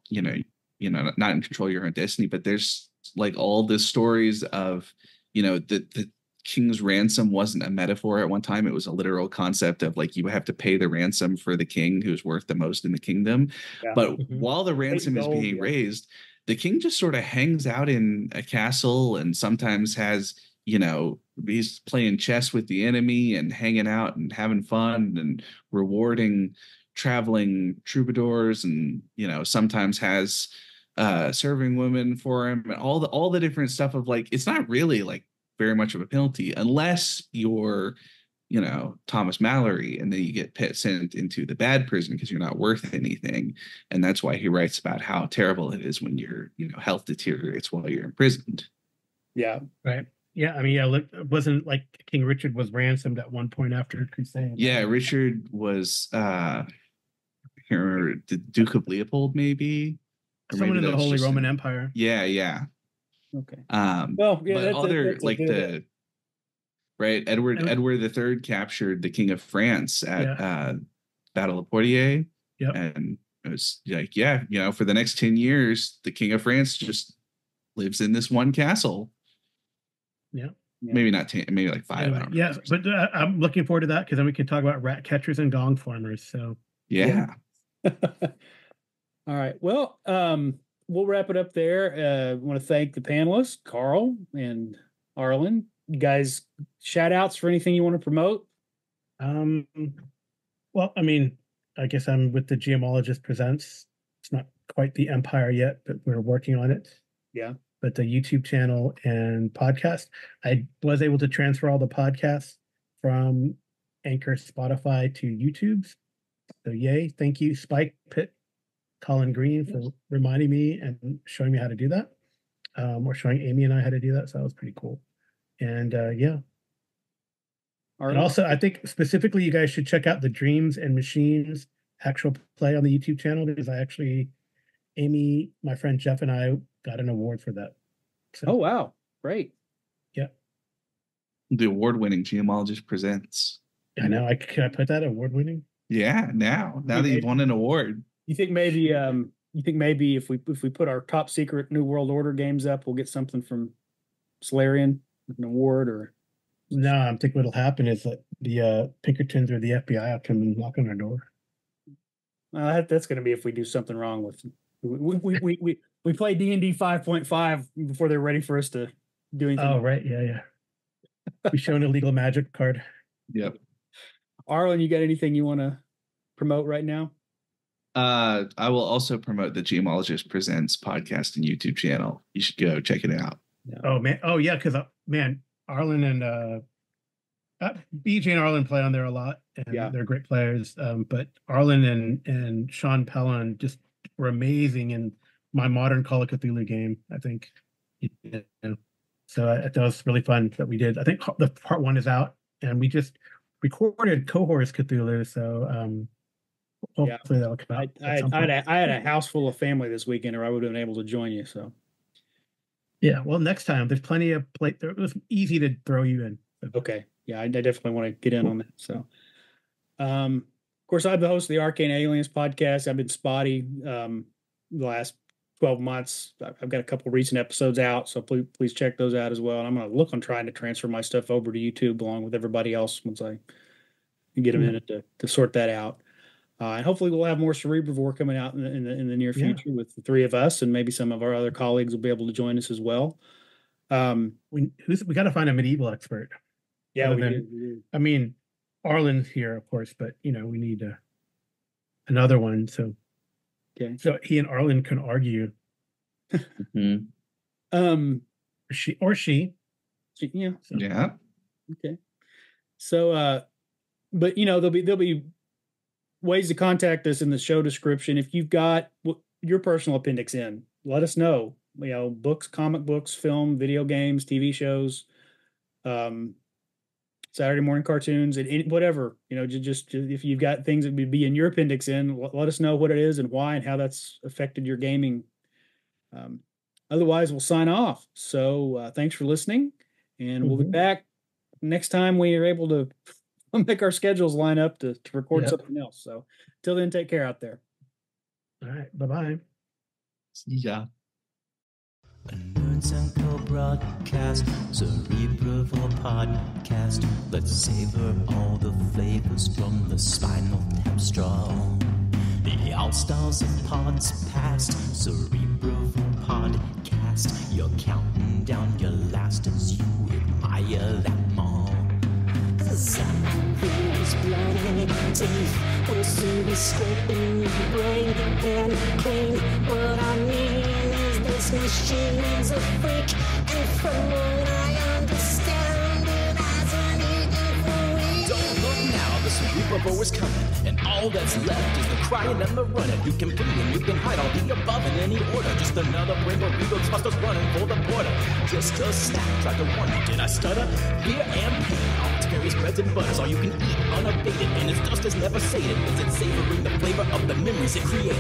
not in control of your own destiny, but there's like all the stories of, the king's ransom wasn't a metaphor at one time. It was a literal concept of like, you have to pay the ransom for the king who's worth the most in the kingdom. Yeah. But while the ransom is being raised, the king just sort of hangs out in a castle and sometimes has, he's playing chess with the enemy and hanging out and having fun and rewarding traveling troubadours and, sometimes has serving women for him and all the different stuff of like, it's not really like very much of a penalty unless you're Thomas Mallory, and then you get sent into the bad prison because you're not worth anything. And that's why he writes about how terrible it is when your health deteriorates while you're imprisoned.
Yeah,
right. Yeah, I mean, look, it wasn't like King Richard was ransomed at one point after Crusade.
Yeah, Richard was I can't remember, the Duke of Leopold, maybe,
or someone in the Holy Roman Empire.
Yeah.
Okay.
Well, yeah, but that's like the right. Edward III captured the King of France at Battle of Poitiers.
Yep.
And it was like, for the next 10 years, the King of France just lives in this one castle.
Yeah.
Maybe not 10, maybe like 5.
Anyway, I don't know. But I'm looking forward to that because then we can talk about rat catchers and gong farmers. So
yeah.
All right. Well, we'll wrap it up there. I want to thank the panelists, Karl and Arlen. You guys, shout outs for anything you want to promote?
Well, I mean, I guess I'm with the GMologist Presents. It's not quite the empire yet, but we're working on it.
Yeah.
But the YouTube channel and podcast, I was able to transfer all the podcasts from Anchor, Spotify to YouTube. So yay. Thank you, Spike Pitt, Colin Green, for reminding me and showing me how to do that, or showing Amy and I how to do that. So that was pretty cool. And yeah. And also, I think specifically you guys should check out the Dreams and Machines actual play on the YouTube channel because Amy, my friend Jeff, and I got an award for that. So,
oh, wow. Great.
Yeah.
The award-winning GMologist Presents.
I know. Can I put that award-winning?
Yeah, now that you've won an award.
You think maybe if we put our top secret New World Order games up, we'll get something from Solarian, an award? Or
no, I'm thinking what'll happen is that the Pinkertons or the FBI will come and knock on our door.
That's going to be if we do something wrong with we play D&D 5.5 before they're ready for us to do anything.
Oh, right. Yeah. We show an illegal magic card.
Yep.
Arlen, you got anything you want to promote right now?
I will also promote the GMologist Presents podcast and YouTube channel. You should go check it out.
Yeah. Oh, man. Oh, yeah. Because, Arlen and BJ and Arlen play on there a lot. And they're great players. But Arlen and Sean Pellam just were amazing in my modern Call of Cthulhu game, I think. So that was really fun that we did. I think the part 1 is out, and we just recorded Cohorts Cthulhu. So hopefully that'll come out.
I had a house full of family this weekend, or I would have been able to join you. So
yeah, well, next time there's plenty of play. It was easy to throw you in. So.
Okay, yeah, I definitely want to get in on that. So, of course, I'm the host of the Arcane Alienist podcast. I've been spotty the last 12 months. I've got a couple recent episodes out, so please check those out as well. And I'm going to look on trying to transfer my stuff over to YouTube along with everybody else once I get a minute to sort that out. And hopefully we'll have more Cerebrivore coming out in the near future with the three of us, and maybe some of our other colleagues will be able to join us as well.
We got to find a medieval expert.
Yeah,
we do. I mean, Arlen's here, of course, but we need another one. So,
okay.
So he and Arlen can argue. She.
Yeah.
So.
Yeah.
Okay. So, but there'll be ways to contact us in the show description. If you've got your personal appendix in, let us know. Books, comic books, film, video games, TV shows, Saturday morning cartoons, and whatever. Just if you've got things that would be in your appendix in, let us know what it is and why and how that's affected your gaming. Otherwise, we'll sign off. So thanks for listening, and we'll be back next time we are able to make our schedules line up to record something else. So till then, take care out there.
All right. Bye-bye.
Yeah.
A Nerds and Co broadcast, Cerebrivore podcast. Let's savor all the flavors from the spinal tap straw. The all-stars of pods past, Cerebrivore podcast. You're counting down your last as you admire that mall. Zombies, blood and teeth will soon be scraping your brain and clean. What I mean is this machine is a freak, and from what I understand, it hasn't eaten for weeks. Don't look now, the Cerebrivore is coming, and all that's left is the crying and the running. You can flee and you can hide all the above in any order. Just another brain burrito tossed us running for the border. Just a snack, tried to warn you, did I stutter? Fear and pain, all its various breads and butters, all you can eat unabated, and its dust is never sated. Is it savoring the flavor of the memories it created?